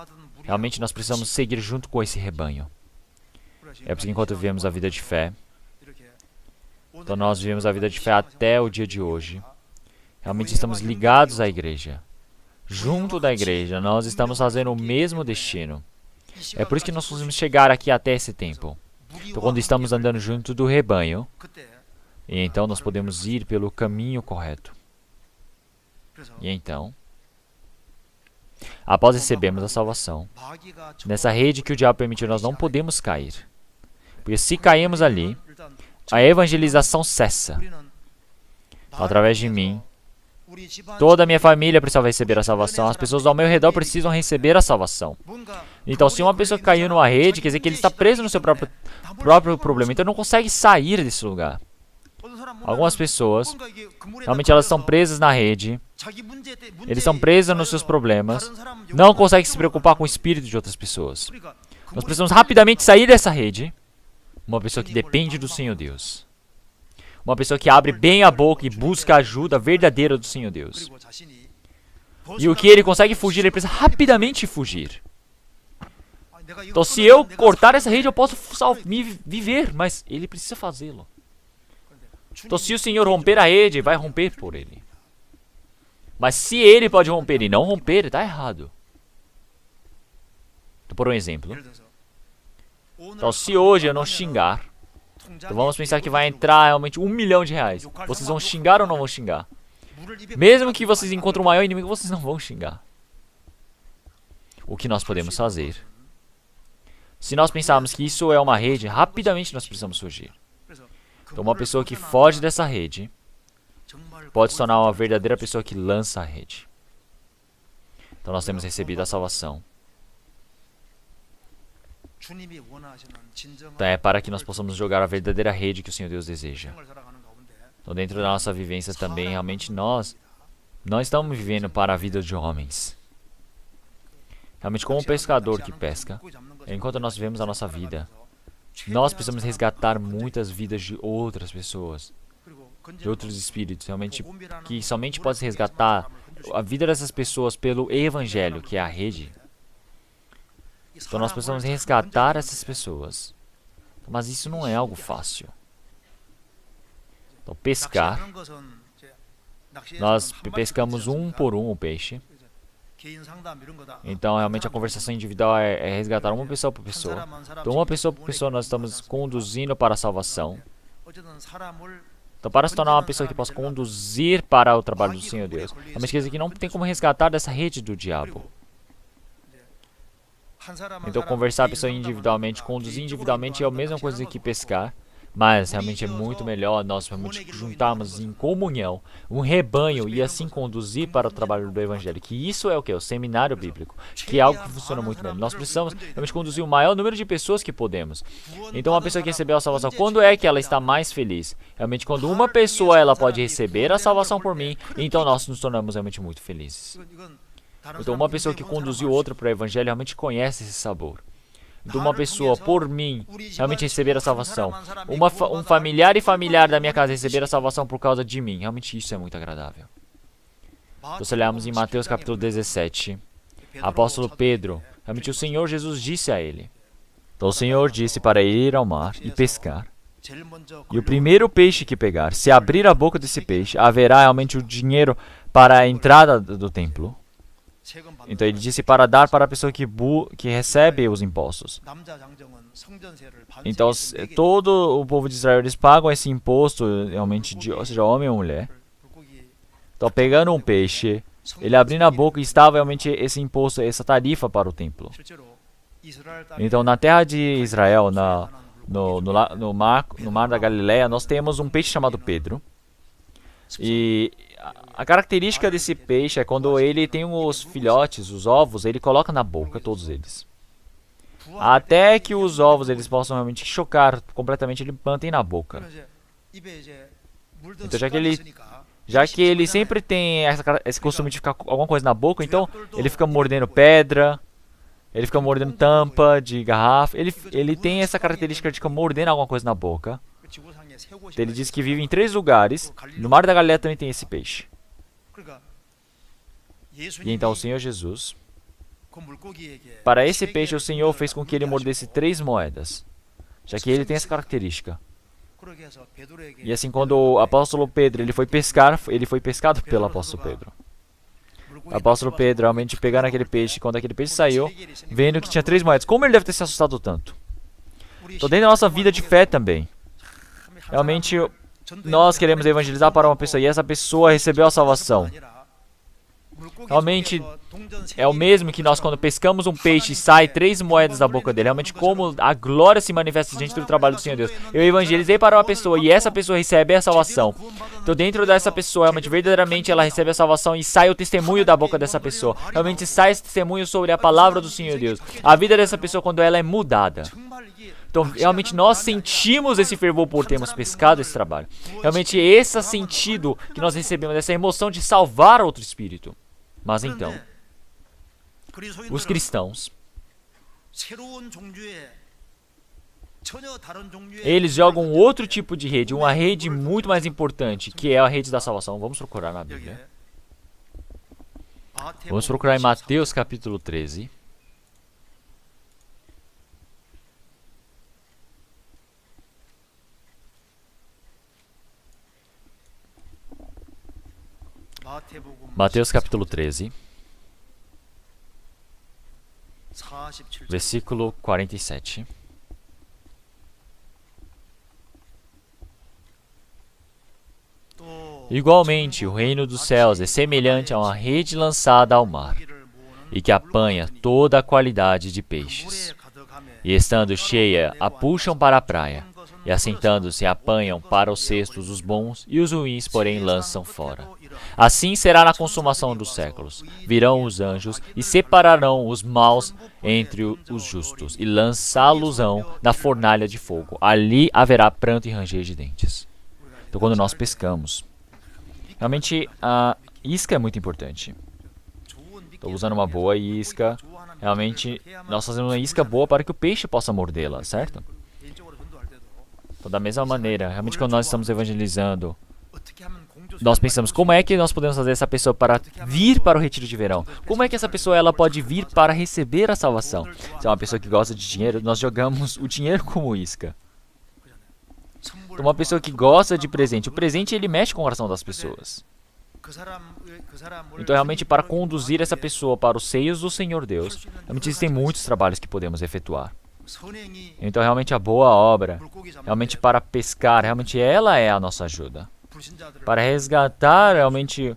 realmente nós precisamos seguir junto com esse rebanho. É por isso que enquanto vivemos a vida de fé, então nós vivemos a vida de fé até o dia de hoje. Realmente estamos ligados à igreja. Junto da igreja, nós estamos fazendo o mesmo destino. É por isso que nós conseguimos chegar aqui até esse tempo. Então quando estamos andando junto do rebanho, e então nós podemos ir pelo caminho correto. E então, Após recebermos a salvação, nessa rede que o diabo permitiu, nós não podemos cair. Porque se cairmos ali, a evangelização cessa. Então, através de mim, toda a minha família precisa receber a salvação. As pessoas ao meu redor precisam receber a salvação. Então, se uma pessoa caiu numa rede, quer dizer que ele está preso no seu próprio problema. Então, não consegue sair desse lugar. Algumas pessoas, realmente elas estão presas na rede. Eles estão presos nos seus problemas. Não conseguem se preocupar com o espírito de outras pessoas. Nós precisamos rapidamente sair dessa rede. Uma pessoa que depende do Senhor Deus. Uma pessoa que abre bem a boca e busca a ajuda verdadeira do Senhor Deus. E o que ele consegue fugir, ele precisa rapidamente fugir. Então, se eu cortar essa rede, eu posso me viver, mas ele precisa fazê-lo. Então, se o Senhor romper a rede, vai romper por ele. Mas se ele pode romper e não romper, está errado. Então, por um exemplo. Então, se hoje eu não xingar, então vamos pensar que vai entrar realmente R$1 milhão. Vocês vão xingar ou não vão xingar? Mesmo que vocês encontrem o maior inimigo, vocês não vão xingar. O que nós podemos fazer? Se nós pensarmos que isso é uma rede, rapidamente nós precisamos fugir. Então, uma pessoa que foge dessa rede pode se tornar uma verdadeira pessoa que lança a rede. Então, nós temos recebido a salvação. Então, é para que nós possamos jogar a verdadeira rede que o Senhor Deus deseja. Então, dentro da nossa vivência também, realmente nós não estamos vivendo para a vida de homens. Realmente, como um pescador que pesca, enquanto nós vivemos a nossa vida, nós precisamos resgatar muitas vidas de outras pessoas, de outros espíritos, realmente, que somente pode se resgatar a vida dessas pessoas pelo Evangelho, que é a rede. Então nós precisamos resgatar essas pessoas. Mas isso não é algo fácil. Então pescar, nós pescamos um por um o peixe. Então realmente a conversação individual é resgatar uma pessoa por pessoa. Então uma pessoa por pessoa nós estamos conduzindo para a salvação. Então para se tornar uma pessoa que possa conduzir para o trabalho do Senhor Deus, realmente quer dizer que não tem como resgatar dessa rede do diabo. Então conversar a pessoa individualmente, conduzir individualmente é a mesma coisa que pescar, mas realmente é muito melhor nós realmente juntarmos em comunhão um rebanho e assim conduzir para o trabalho do Evangelho. Que isso é o que? O seminário bíblico, que é algo que funciona muito bem. Nós precisamos realmente conduzir o maior número de pessoas que podemos. Então uma pessoa que recebeu a salvação, quando é que ela está mais feliz? Realmente quando uma pessoa ela pode receber a salvação por mim, então nós nos tornamos realmente muito felizes. Então uma pessoa que conduziu outra para o Evangelho realmente conhece esse sabor. Então uma pessoa, por mim, realmente receber a salvação. Um familiar e familiar da minha casa receber a salvação por causa de mim. Realmente isso é muito agradável. Então se olharmos em Mateus capítulo 17, apóstolo Pedro, realmente o Senhor Jesus disse a ele. Então o Senhor disse para ele ir ao mar e pescar. E o primeiro peixe que pegar, se abrir a boca desse peixe, haverá realmente o dinheiro para a entrada do templo. Então ele disse para dar para a pessoa que recebe os impostos. Então todo o povo de Israel eles pagam esse imposto realmente, seja homem ou mulher. Então pegando um peixe, ele abrindo a boca estava realmente esse imposto, essa tarifa para o templo. Então na terra de Israel, no mar da Galileia, nós temos um peixe chamado Pedro. E a característica desse peixe é quando ele tem os filhotes, os ovos, ele coloca na boca, todos eles. Até que os ovos eles possam realmente chocar completamente, ele mantém na boca. Então já que ele sempre tem esse costume de ficar com alguma coisa na boca, então ele fica mordendo pedra, ele fica mordendo tampa de garrafa, ele tem essa característica de ficar mordendo alguma coisa na boca. Então, ele diz que vive em 3 lugares. No Mar da Galileia também tem esse peixe. E então o Senhor Jesus, para esse peixe o Senhor fez com que ele mordesse 3 moedas, já que ele tem essa característica. E assim quando o apóstolo Pedro ele foi pescado pelo apóstolo Pedro. O apóstolo Pedro realmente pegando aquele peixe, quando aquele peixe saiu, vendo que tinha 3 moedas. Como ele deve ter se assustado tanto? Então dentro da nossa vida de fé também. Realmente, nós queremos evangelizar para uma pessoa e essa pessoa recebeu a salvação. realmente é o mesmo que nós quando pescamos um peixe e sai 3 moedas da boca dele. Realmente como a glória se manifesta diante do trabalho do Senhor Deus. Eu evangelizei para uma pessoa e essa pessoa recebe a salvação. Então dentro dessa pessoa, realmente verdadeiramente ela recebe a salvação e sai o testemunho da boca dessa pessoa. Realmente sai esse testemunho sobre a palavra do Senhor Deus. A vida dessa pessoa quando ela é mudada. Então, realmente nós sentimos esse fervor por termos pescado esse trabalho. Realmente esse sentido que nós recebemos, essa emoção de salvar outro espírito. Mas então, os cristãos, eles jogam outro tipo de rede, uma rede muito mais importante, que é a rede da salvação. Vamos procurar na Bíblia. Vamos procurar em Mateus capítulo 13. Mateus capítulo 13, versículo 47. Igualmente, o reino dos céus é semelhante a uma rede lançada ao mar, e que apanha toda a qualidade de peixes. E estando cheia, a puxam para a praia, e assentando-se apanham para os cestos os bons, e os ruins, porém, lançam fora. Assim será na consumação dos séculos. Virão os anjos e separarão os maus entre os justos, e lançá-los-ão na fornalha de fogo. Ali haverá pranto e ranger de dentes. Então, quando nós pescamos, realmente a isca é muito importante. Estou usando uma boa isca. Realmente, nós fazemos uma isca boa para que o peixe possa mordê-la, certo? Então, da mesma maneira, realmente quando nós estamos evangelizando, nós pensamos, como é que nós podemos fazer essa pessoa para vir para o retiro de verão? Como é que essa pessoa ela pode vir para receber a salvação? Se é uma pessoa que gosta de dinheiro, nós jogamos o dinheiro como isca. Então, uma pessoa que gosta de presente, o presente ele mexe com o coração das pessoas. Então, realmente, para conduzir essa pessoa para os seios do Senhor Deus, realmente existem muitos trabalhos que podemos efetuar. Então, realmente, a boa obra, realmente para pescar, realmente ela é a nossa ajuda. Para resgatar, realmente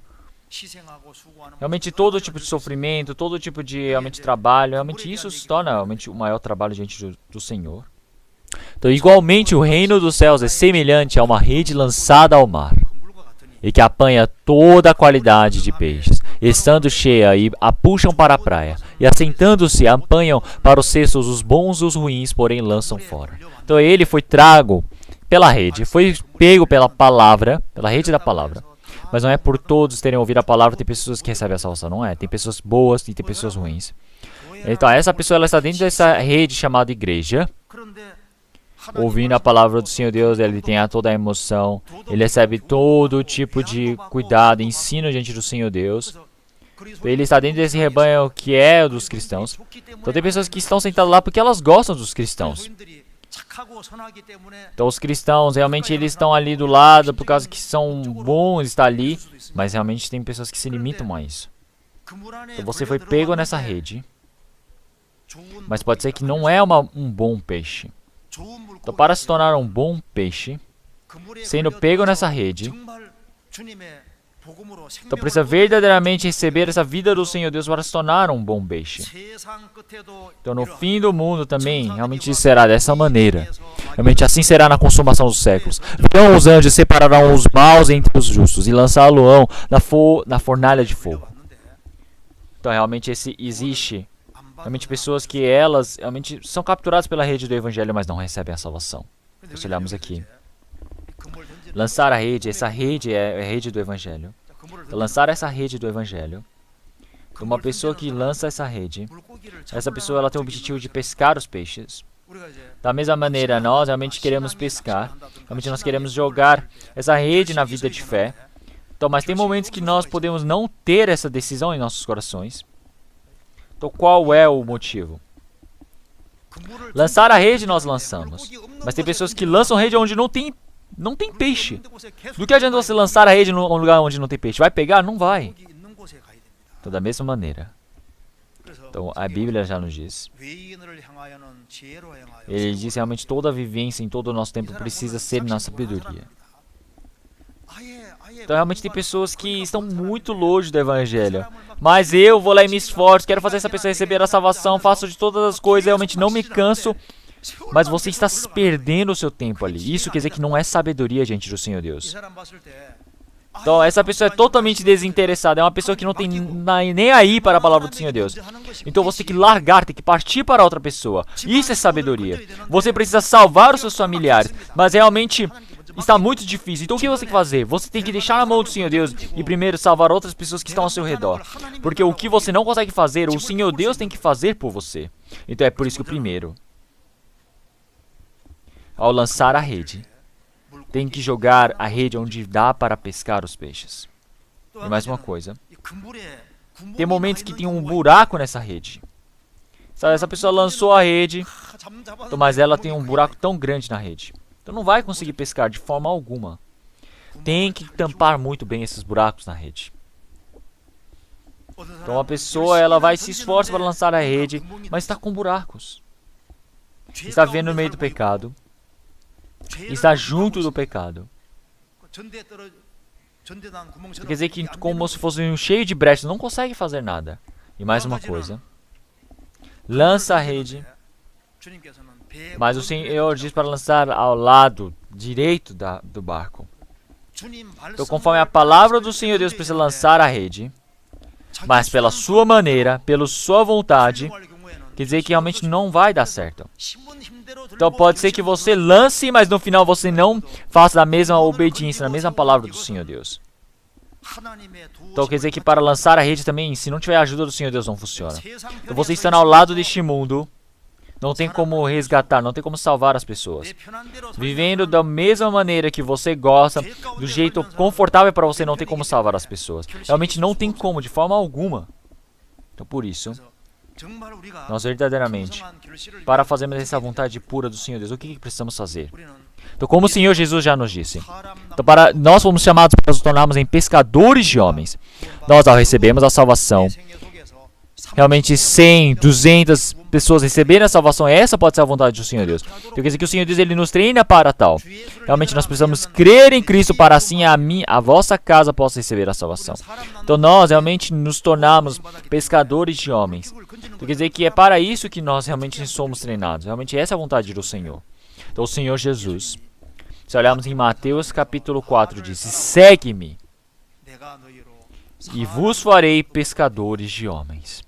todo tipo de sofrimento, todo tipo de realmente trabalho, realmente isso se torna realmente o maior trabalho diante do Senhor. Então, igualmente, o reino dos céus é semelhante a uma rede lançada ao mar, e que apanha toda a qualidade de peixes, estando cheia, e a puxam para a praia, e assentando-se, apanham para os cestos os bons e os ruins, porém lançam fora. Então ele foi trago pela rede, foi pego pela palavra, pela rede da palavra, mas não é por todos terem ouvido a palavra, tem pessoas que recebem a salvação, não é? Tem pessoas boas e tem pessoas ruins. Então essa pessoa ela está dentro dessa rede chamada igreja, ouvindo a palavra do Senhor Deus, ele tem toda a emoção, ele recebe todo tipo de cuidado, ensino diante do Senhor Deus. Ele está dentro desse rebanho que é dos cristãos. Então tem pessoas que estão sentadas lá porque elas gostam dos cristãos. Então os cristãos realmente eles estão ali do lado por causa que são bons estar ali, mas realmente tem pessoas que se limitam a isso. Então você foi pego nessa rede, mas pode ser que não é um bom peixe. Então, para se tornar um bom peixe, sendo pego nessa rede, então precisa verdadeiramente receber essa vida do Senhor Deus para se tornar um bom peixe. Então, no fim do mundo também, realmente será dessa maneira. Realmente assim será na consumação dos séculos. Virão os anjos, separarão os maus entre os justos e lançá-lo-ão na fornalha de fogo. Então, realmente existe realmente pessoas que elas realmente são capturadas pela rede do Evangelho, mas não recebem a salvação. Então, se olharmos aqui, lançar a rede, essa rede é a rede do Evangelho. Então, lançar essa rede do Evangelho, uma pessoa que lança essa rede, essa pessoa ela tem o objetivo de pescar os peixes. Da mesma maneira, nós realmente queremos pescar, realmente nós queremos jogar essa rede na vida de fé. Então, mas tem momentos que nós podemos não ter essa decisão em nossos corações. Então, qual é o motivo? Lançar a rede nós lançamos, mas tem pessoas que lançam rede onde não tem peixe. Do que adianta você lançar a rede num lugar onde não tem peixe? Vai pegar? Não vai. Então, da mesma maneira. Então, a Bíblia já nos diz. Ele diz realmente toda a vivência em todo o nosso tempo precisa ser na sabedoria. Então realmente tem pessoas que estão muito longe do Evangelho. Mas eu vou lá e me esforço, quero fazer essa pessoa receber a salvação, faço de todas as coisas, realmente não me canso. Mas você está perdendo o seu tempo ali. Isso quer dizer que não é sabedoria diante do Senhor Deus. Então essa pessoa é totalmente desinteressada, é uma pessoa que não tem nem aí para a palavra do Senhor Deus. Então você tem que largar, tem que partir para outra pessoa. Isso é sabedoria. Você precisa salvar os seus familiares, mas realmente está muito difícil. Então o que você tem que fazer? Você tem que deixar na mão do Senhor Deus e primeiro salvar outras pessoas que estão ao seu redor. Porque o que você não consegue fazer, o Senhor Deus tem que fazer por você. Então é por isso que o primeiro, ao lançar a rede, tem que jogar a rede onde dá para pescar os peixes. E mais uma coisa, tem momentos que tem um buraco nessa rede. Sabe, essa pessoa lançou a rede, mas ela tem um buraco tão grande na rede. Então não vai conseguir pescar de forma alguma. Tem que tampar muito bem esses buracos na rede. Então a pessoa, ela vai se esforçar para lançar a rede, mas está com buracos. Está vivendo no meio do pecado. Está junto do pecado. Quer dizer que como se fosse um cheio de brechas, não consegue fazer nada. E mais uma coisa, lança a rede, mas o Senhor diz para lançar ao lado direito do barco. Então conforme a palavra do Senhor Deus precisa lançar a rede, mas pela sua maneira, pela sua vontade, quer dizer que realmente não vai dar certo. Então pode ser que você lance, mas no final você não faça a mesma obediência, na mesma palavra do Senhor Deus. Então quer dizer que para lançar a rede também, se não tiver a ajuda do Senhor Deus, não funciona. Então você estando ao lado deste mundo, não tem como resgatar, não tem como salvar as pessoas. Vivendo da mesma maneira que você gosta, do jeito confortável para você, não tem como salvar as pessoas. Realmente não tem como, de forma alguma. Então por isso, nós verdadeiramente, para fazermos essa vontade pura do Senhor Deus, o que precisamos fazer? Então, como o Senhor Jesus já nos disse, então, nós fomos chamados para nos tornarmos em pescadores de homens. Nós, ao recebermos a salvação, realmente 100, 200 pessoas receberem a salvação, essa pode ser a vontade do Senhor Deus. Então, quer dizer que o Senhor Deus, Ele nos treina para tal. Realmente nós precisamos crer em Cristo para assim a vossa casa possa receber a salvação. Então nós realmente nos tornamos pescadores de homens. Então, quer dizer que é para isso que nós realmente somos treinados. Realmente essa é a vontade do Senhor. Então o Senhor Jesus, se olharmos em Mateus capítulo 4, diz: segue-me e vos farei pescadores de homens.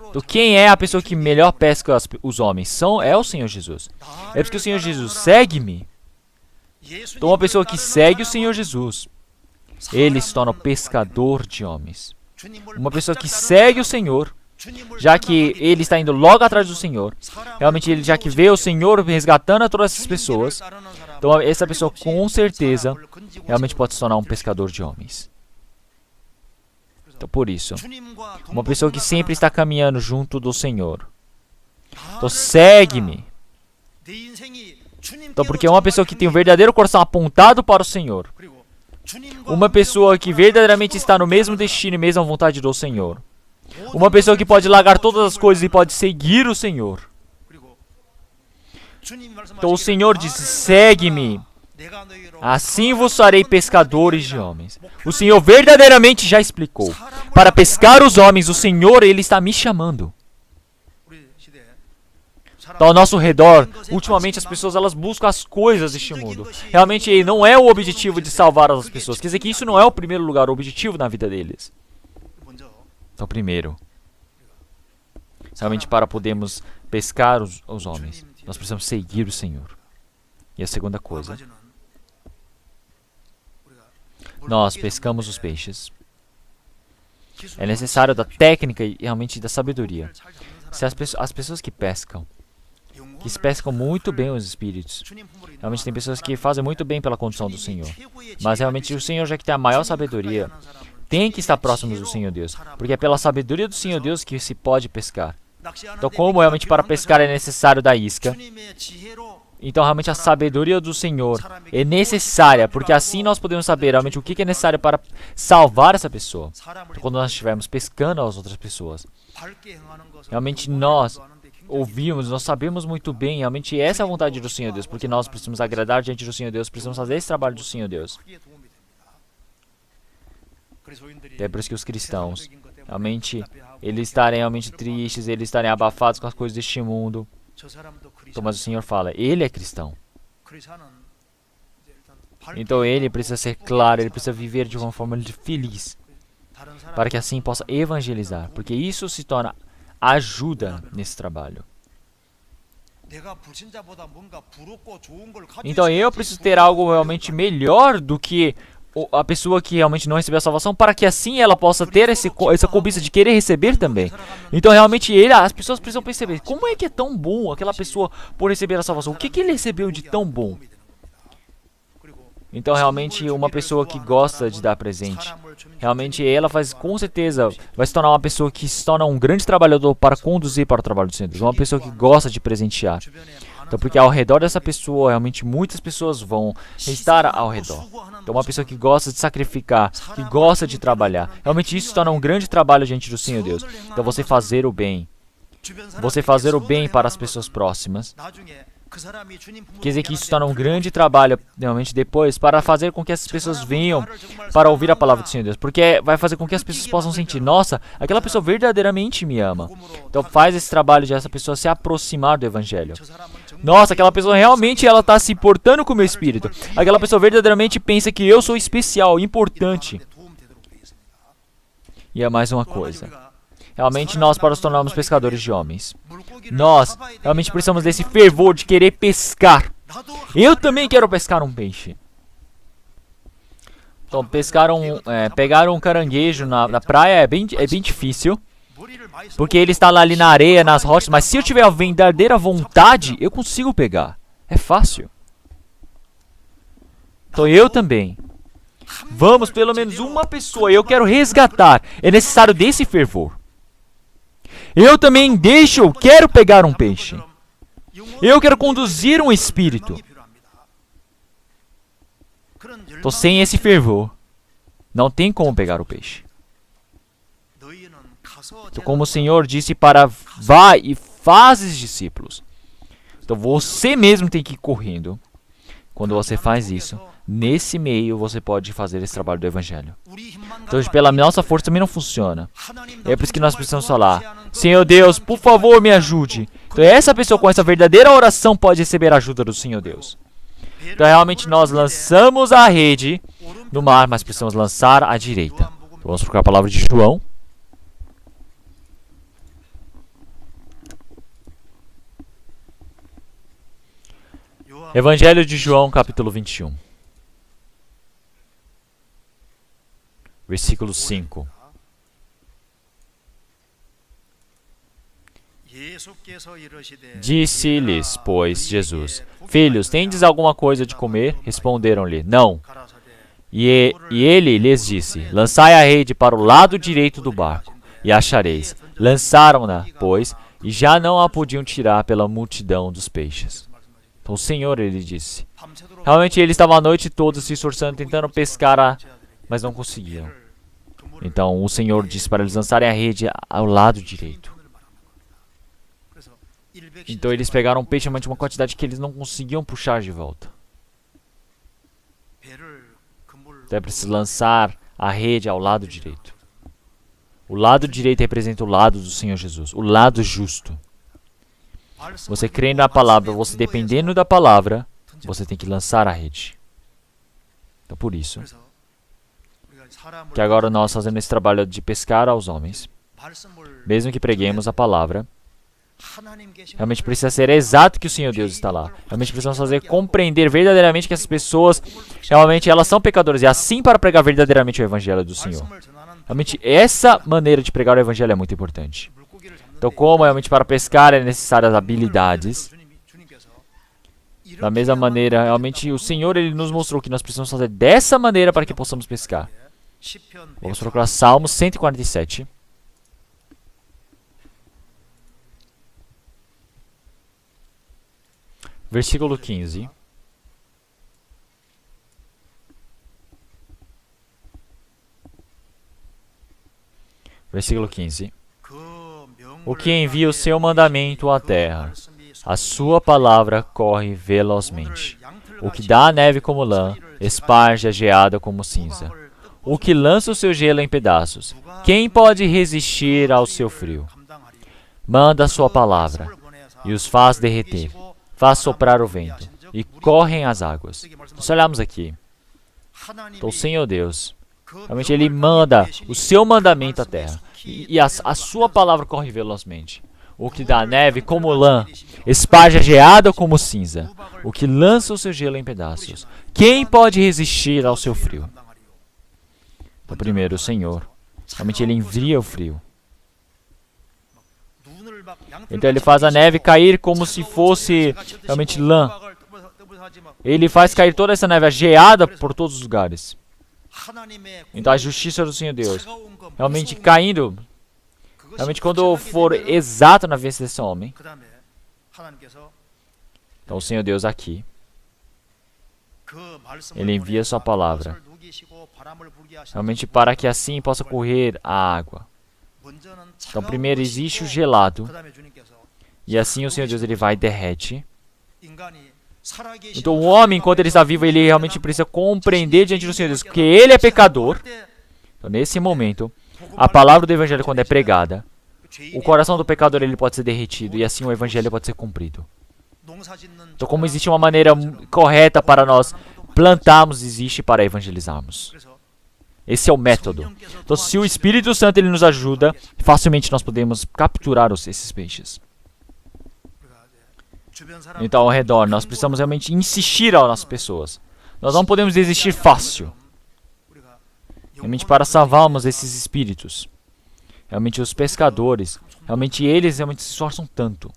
Então quem é a pessoa que melhor pesca os homens? É o Senhor Jesus. É porque o Senhor Jesus segue-me. Então uma pessoa que segue o Senhor Jesus, ele se torna pescador de homens. Uma pessoa que segue o Senhor, já que ele está indo logo atrás do Senhor, realmente ele já que vê o Senhor resgatando a todas essas pessoas, então essa pessoa com certeza realmente pode se tornar um pescador de homens. Então por isso, uma pessoa que sempre está caminhando junto do Senhor, então segue-me. Então porque uma pessoa que tem um verdadeiro coração apontado para o Senhor, uma pessoa que verdadeiramente está no mesmo destino e mesma vontade do Senhor, uma pessoa que pode largar todas as coisas e pode seguir o Senhor. Então o Senhor disse: segue-me, assim vos farei pescadores de homens. O Senhor verdadeiramente já explicou. Para pescar os homens, o Senhor, Ele está me chamando. Então, ao nosso redor, ultimamente as pessoas elas buscam as coisas deste mundo. Realmente não é o objetivo de salvar as pessoas. Quer dizer que isso não é o primeiro lugar, o objetivo na vida deles. Então, primeiro, realmente para podermos pescar os homens, nós precisamos seguir o Senhor. E a segunda coisa, nós pescamos os peixes. É necessário da técnica e realmente da sabedoria. Se as pessoas que se pescam muito bem os espíritos, realmente tem pessoas que fazem muito bem pela condição do Senhor. Mas realmente o Senhor, já que tem a maior sabedoria, tem que estar próximo do Senhor Deus. Porque é pela sabedoria do Senhor Deus que se pode pescar. Então como realmente para pescar é necessário da isca, então realmente a sabedoria do Senhor é necessária, porque assim nós podemos saber realmente o que é necessário para salvar essa pessoa. Então, quando nós estivermos pescando as outras pessoas, realmente nós ouvimos, nós sabemos muito bem, realmente essa é a vontade do Senhor Deus, porque nós precisamos agradar diante do Senhor Deus, precisamos fazer esse trabalho do Senhor Deus. É por isso que os cristãos, realmente, eles estarem realmente tristes, eles estarem abafados com as coisas deste mundo. Então, mas o Senhor fala, ele é cristão. Então ele precisa ser claro, ele precisa viver de uma forma feliz, para que assim possa evangelizar, porque isso se torna ajuda nesse trabalho. Então eu preciso ter algo realmente melhor do que a pessoa que realmente não recebeu a salvação, para que assim ela possa ter essa cobiça de querer receber também. Então realmente as pessoas precisam perceber, como é que é tão bom aquela pessoa por receber a salvação? O que ele recebeu de tão bom? Então realmente uma pessoa que gosta de dar presente, realmente ela com certeza vai se tornar uma pessoa que se torna um grande trabalhador para conduzir para o trabalho do Senhor. Uma pessoa que gosta de presentear. Então porque ao redor dessa pessoa, realmente muitas pessoas vão estar ao redor. Então uma pessoa que gosta de sacrificar, que gosta de trabalhar. Realmente isso se torna um grande trabalho diante do Senhor Deus. Então você fazer o bem. Você fazer o bem para as pessoas próximas. Quer dizer que isso se torna um grande trabalho, realmente, depois, para fazer com que essas pessoas venham para ouvir a palavra do Senhor Deus. Porque vai fazer com que as pessoas possam sentir, nossa, aquela pessoa verdadeiramente me ama. Então faz esse trabalho de essa pessoa se aproximar do Evangelho. Nossa, aquela pessoa realmente ela está se importando com o meu espírito. Aquela pessoa verdadeiramente pensa que eu sou especial, importante. E é mais uma coisa. Realmente nós, para nos tornarmos pescadores de homens, nós realmente precisamos desse fervor de querer pescar. Eu também quero pescar um peixe. Então, pegar um caranguejo na praia é bem difícil, porque ele está lá ali na areia, nas rochas, mas se eu tiver a verdadeira vontade, eu consigo pegar. É fácil. Então eu também. Vamos, pelo menos uma pessoa, eu quero resgatar. É necessário desse fervor. Eu também quero pegar um peixe. Eu quero conduzir um espírito. Então, sem esse fervor, não tem como pegar o peixe. Então, como o Senhor disse vai e fazes discípulos. Então, você mesmo tem que ir correndo. Quando você faz isso, nesse meio você pode fazer esse trabalho do Evangelho. Então, pela nossa força também não funciona. É por isso que nós precisamos falar, Senhor Deus, por favor, me ajude. Então, essa pessoa com essa verdadeira oração pode receber a ajuda do Senhor Deus. Então, realmente, nós lançamos a rede no mar, mas precisamos lançar à direita. Então, vamos procurar a palavra de João. Evangelho de João, capítulo 21. Versículo 5. Disse-lhes, pois, Jesus, filhos, tendes alguma coisa de comer? Responderam-lhe, não. E ele lhes disse, lançai a rede para o lado direito do barco, e achareis. Lançaram-na, pois, e já não a podiam tirar pela multidão dos peixes. Então o Senhor, ele disse. Realmente ele estava a noite toda se esforçando, tentando pescar, mas não conseguiram. Então o Senhor disse para eles lançarem a rede ao lado direito. Então eles pegaram um peixe, mas uma quantidade que eles não conseguiam puxar de volta. Então é preciso lançar a rede ao lado direito. O lado direito representa o lado do Senhor Jesus, o lado justo. Você crendo na palavra, você dependendo da palavra, você tem que lançar a rede. Então por isso que agora nós fazendo esse trabalho de pescar aos homens, mesmo que preguemos a palavra, realmente precisa ser exato que o Senhor Deus está lá. Realmente precisamos fazer compreender verdadeiramente que essas pessoas, realmente elas são pecadoras. E assim para pregar verdadeiramente o Evangelho do Senhor. Realmente essa maneira de pregar o Evangelho é muito importante. Então como realmente para pescar é necessárias habilidades, da mesma maneira, realmente o Senhor ele nos mostrou que nós precisamos fazer dessa maneira para que possamos pescar. Vamos procurar Salmos 147. Versículo 15. Versículo 15. O que envia o seu mandamento à terra, a sua palavra corre velozmente. O que dá a neve como lã, esparge a geada como cinza. o que lança o seu gelo em pedaços. Quem pode resistir ao seu frio? Manda a sua palavra e os faz derreter. Faz soprar o vento e correm as águas. Nós olhamos aqui. Então, o Senhor Deus, realmente Ele manda o seu mandamento à terra. E a sua palavra corre velozmente. O que dá neve como lã, esparge a geada como cinza. O que lança o seu gelo em pedaços. Quem pode resistir ao seu frio? Então, primeiro, o Senhor. Realmente Ele envia o frio. Então Ele faz a neve cair como se fosse realmente lã. Ele faz cair toda essa neve, a geada por todos os lugares. Então a justiça do Senhor Deus, realmente caindo, realmente quando for exato na vez desse homem. Então o Senhor Deus aqui, Ele envia sua palavra, realmente para que assim possa correr a água. Então primeiro existe o gelado, e assim o Senhor Deus Ele vai e derrete. Então o homem, enquanto ele está vivo, ele realmente precisa compreender diante do Senhor Deus que ele é pecador. Então nesse momento, a palavra do Evangelho quando é pregada, o coração do pecador ele pode ser derretido e assim o Evangelho pode ser cumprido. Então como existe uma maneira correta para nós plantarmos, existe para evangelizarmos. Esse é o método. Então se o Espírito Santo ele nos ajuda, facilmente nós podemos capturar esses peixes. Então ao redor, nós precisamos realmente insistir às pessoas. Nós não podemos desistir fácil. Realmente para salvarmos esses espíritos. Realmente os pescadores, realmente eles realmente se esforçam tanto.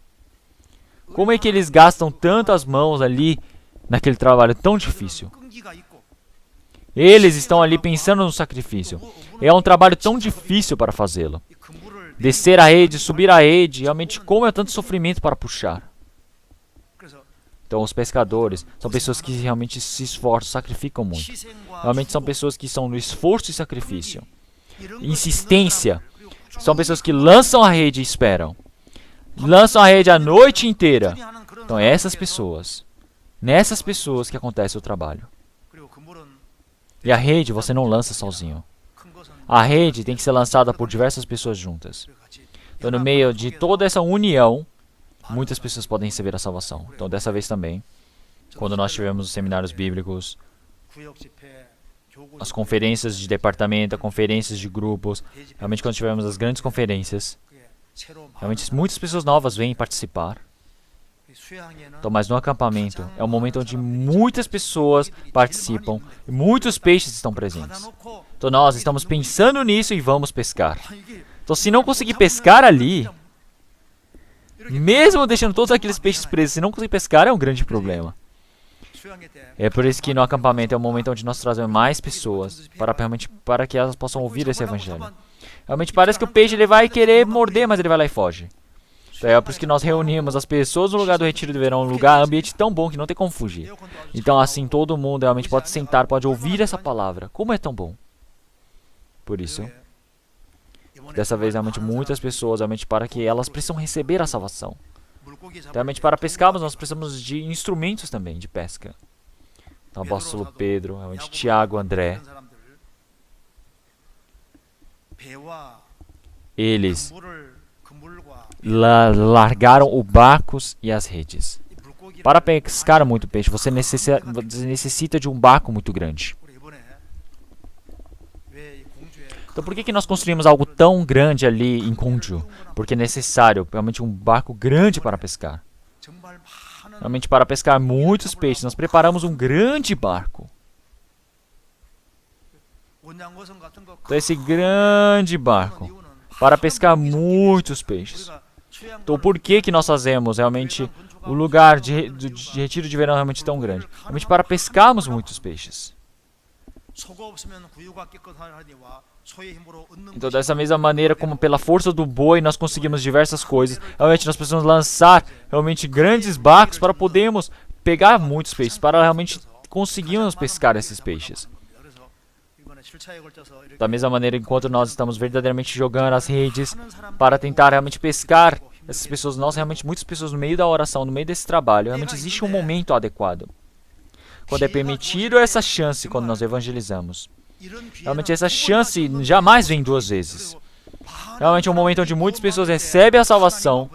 Como é que eles gastam tanto as mãos ali naquele trabalho tão difícil? Eles estão ali pensando no sacrifício. É um trabalho tão difícil para fazê-lo. Descer a rede, subir a rede, realmente como é tanto sofrimento para puxar. Então os pescadores são pessoas que realmente se esforçam, sacrificam muito. Realmente são pessoas que são no esforço e sacrifício. Insistência. São pessoas que lançam a rede e esperam. Lançam a rede a noite inteira. Então essas pessoas, nessas pessoas que acontece o trabalho. E a rede você não lança sozinho. A rede tem que ser lançada por diversas pessoas juntas. Então no meio de toda essa união, muitas pessoas podem receber a salvação. Então, dessa vez também, quando nós tivemos os seminários bíblicos, as conferências de departamento, conferências de grupos, realmente quando tivemos as grandes conferências, realmente muitas pessoas novas vêm participar. Então, mas no acampamento, é um momento onde muitas pessoas participam e muitos peixes estão presentes. Então, nós estamos pensando nisso e vamos pescar. Então, se não conseguir pescar ali, mesmo deixando todos aqueles peixes presos, se não conseguir pescar, é um grande problema. É por isso que no acampamento é o momento onde nós trazemos mais pessoas para que elas possam ouvir esse evangelho. Realmente parece que o peixe ele vai querer morder, mas ele vai lá e foge. Então é por isso que nós reunimos as pessoas no lugar do retiro do verão, um lugar, ambiente tão bom que não tem como fugir. Então assim todo mundo realmente pode sentar, pode ouvir essa palavra. Como é tão bom. Por isso, dessa vez realmente muitas pessoas, realmente para que elas precisam receber a salvação. Então, realmente para pescarmos nós precisamos de instrumentos também de pesca. Então o apóstolo Pedro, realmente Tiago, André, eles largaram o barcos e as redes. Para pescar muito peixe, você necessita de um barco muito grande. Então por que nós construímos algo tão grande ali em Gwangju? Porque é necessário realmente um barco grande para pescar. Realmente para pescar muitos peixes, nós preparamos um grande barco. Então esse grande barco, para pescar muitos peixes. Então por que nós fazemos realmente o lugar de retiro de verão realmente tão grande? Realmente para pescarmos muitos peixes. Então dessa mesma maneira como pela força do boi nós conseguimos diversas coisas, realmente nós precisamos lançar realmente grandes barcos para podermos pegar muitos peixes, para realmente conseguirmos pescar esses peixes. Da mesma maneira, enquanto nós estamos verdadeiramente jogando as redes para tentar realmente pescar essas pessoas, nós realmente, muitas pessoas no meio da oração, no meio desse trabalho, realmente existe um momento adequado. Quando é permitido essa chance, quando nós evangelizamos. Realmente essa chance jamais vem duas vezes. Realmente é um momento onde muitas pessoas recebem a salvação.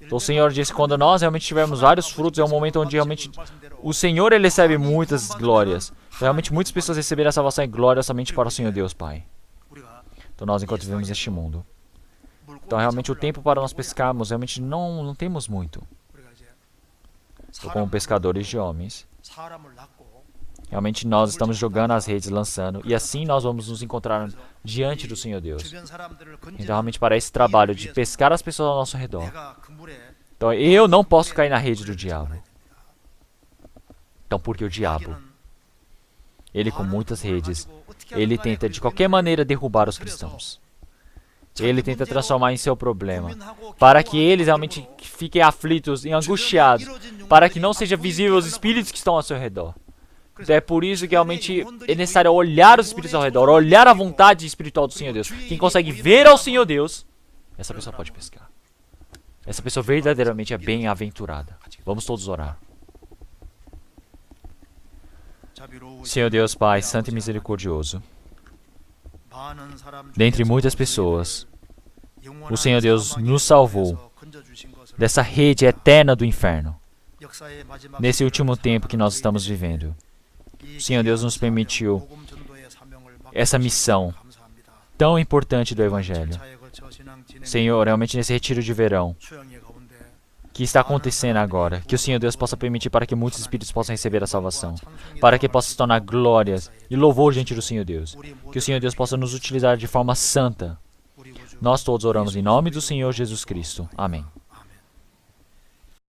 Então o Senhor disse que quando nós realmente tivermos vários frutos, é um momento onde realmente o Senhor ele recebe muitas glórias. Então, realmente muitas pessoas receberão a salvação e glória somente para o Senhor Deus Pai. Então nós enquanto vivemos neste mundo. Então realmente o tempo para nós pescarmos, realmente não temos muito. Então, como pescadores de homens, realmente nós estamos jogando as redes, lançando, e assim nós vamos nos encontrar diante do Senhor Deus. Então realmente para esse trabalho de pescar as pessoas ao nosso redor. Então eu não posso cair na rede do diabo. Então porque o diabo, ele com muitas redes, ele tenta de qualquer maneira derrubar os cristãos. Ele tenta transformar em seu problema, para que eles realmente fiquem aflitos e angustiados, para que não seja visível os espíritos que estão ao seu redor. Então é por isso que realmente é necessário olhar os espíritos ao redor, olhar a vontade espiritual do Senhor Deus. Quem consegue ver ao Senhor Deus, essa pessoa pode pescar. Essa pessoa verdadeiramente é bem-aventurada. Vamos todos orar. Senhor Deus Pai, santo e misericordioso, dentre muitas pessoas, o Senhor Deus nos salvou dessa rede eterna do inferno. Nesse último tempo que nós estamos vivendo, o Senhor Deus nos permitiu essa missão tão importante do Evangelho. Senhor, realmente nesse retiro de verão que está acontecendo agora, que o Senhor Deus possa permitir para que muitos espíritos possam receber a salvação, para que possa se tornar glórias e louvor diante do Senhor Deus. Que o Senhor Deus possa nos utilizar de forma santa. Nós todos oramos em nome do Senhor Jesus Cristo. Amém.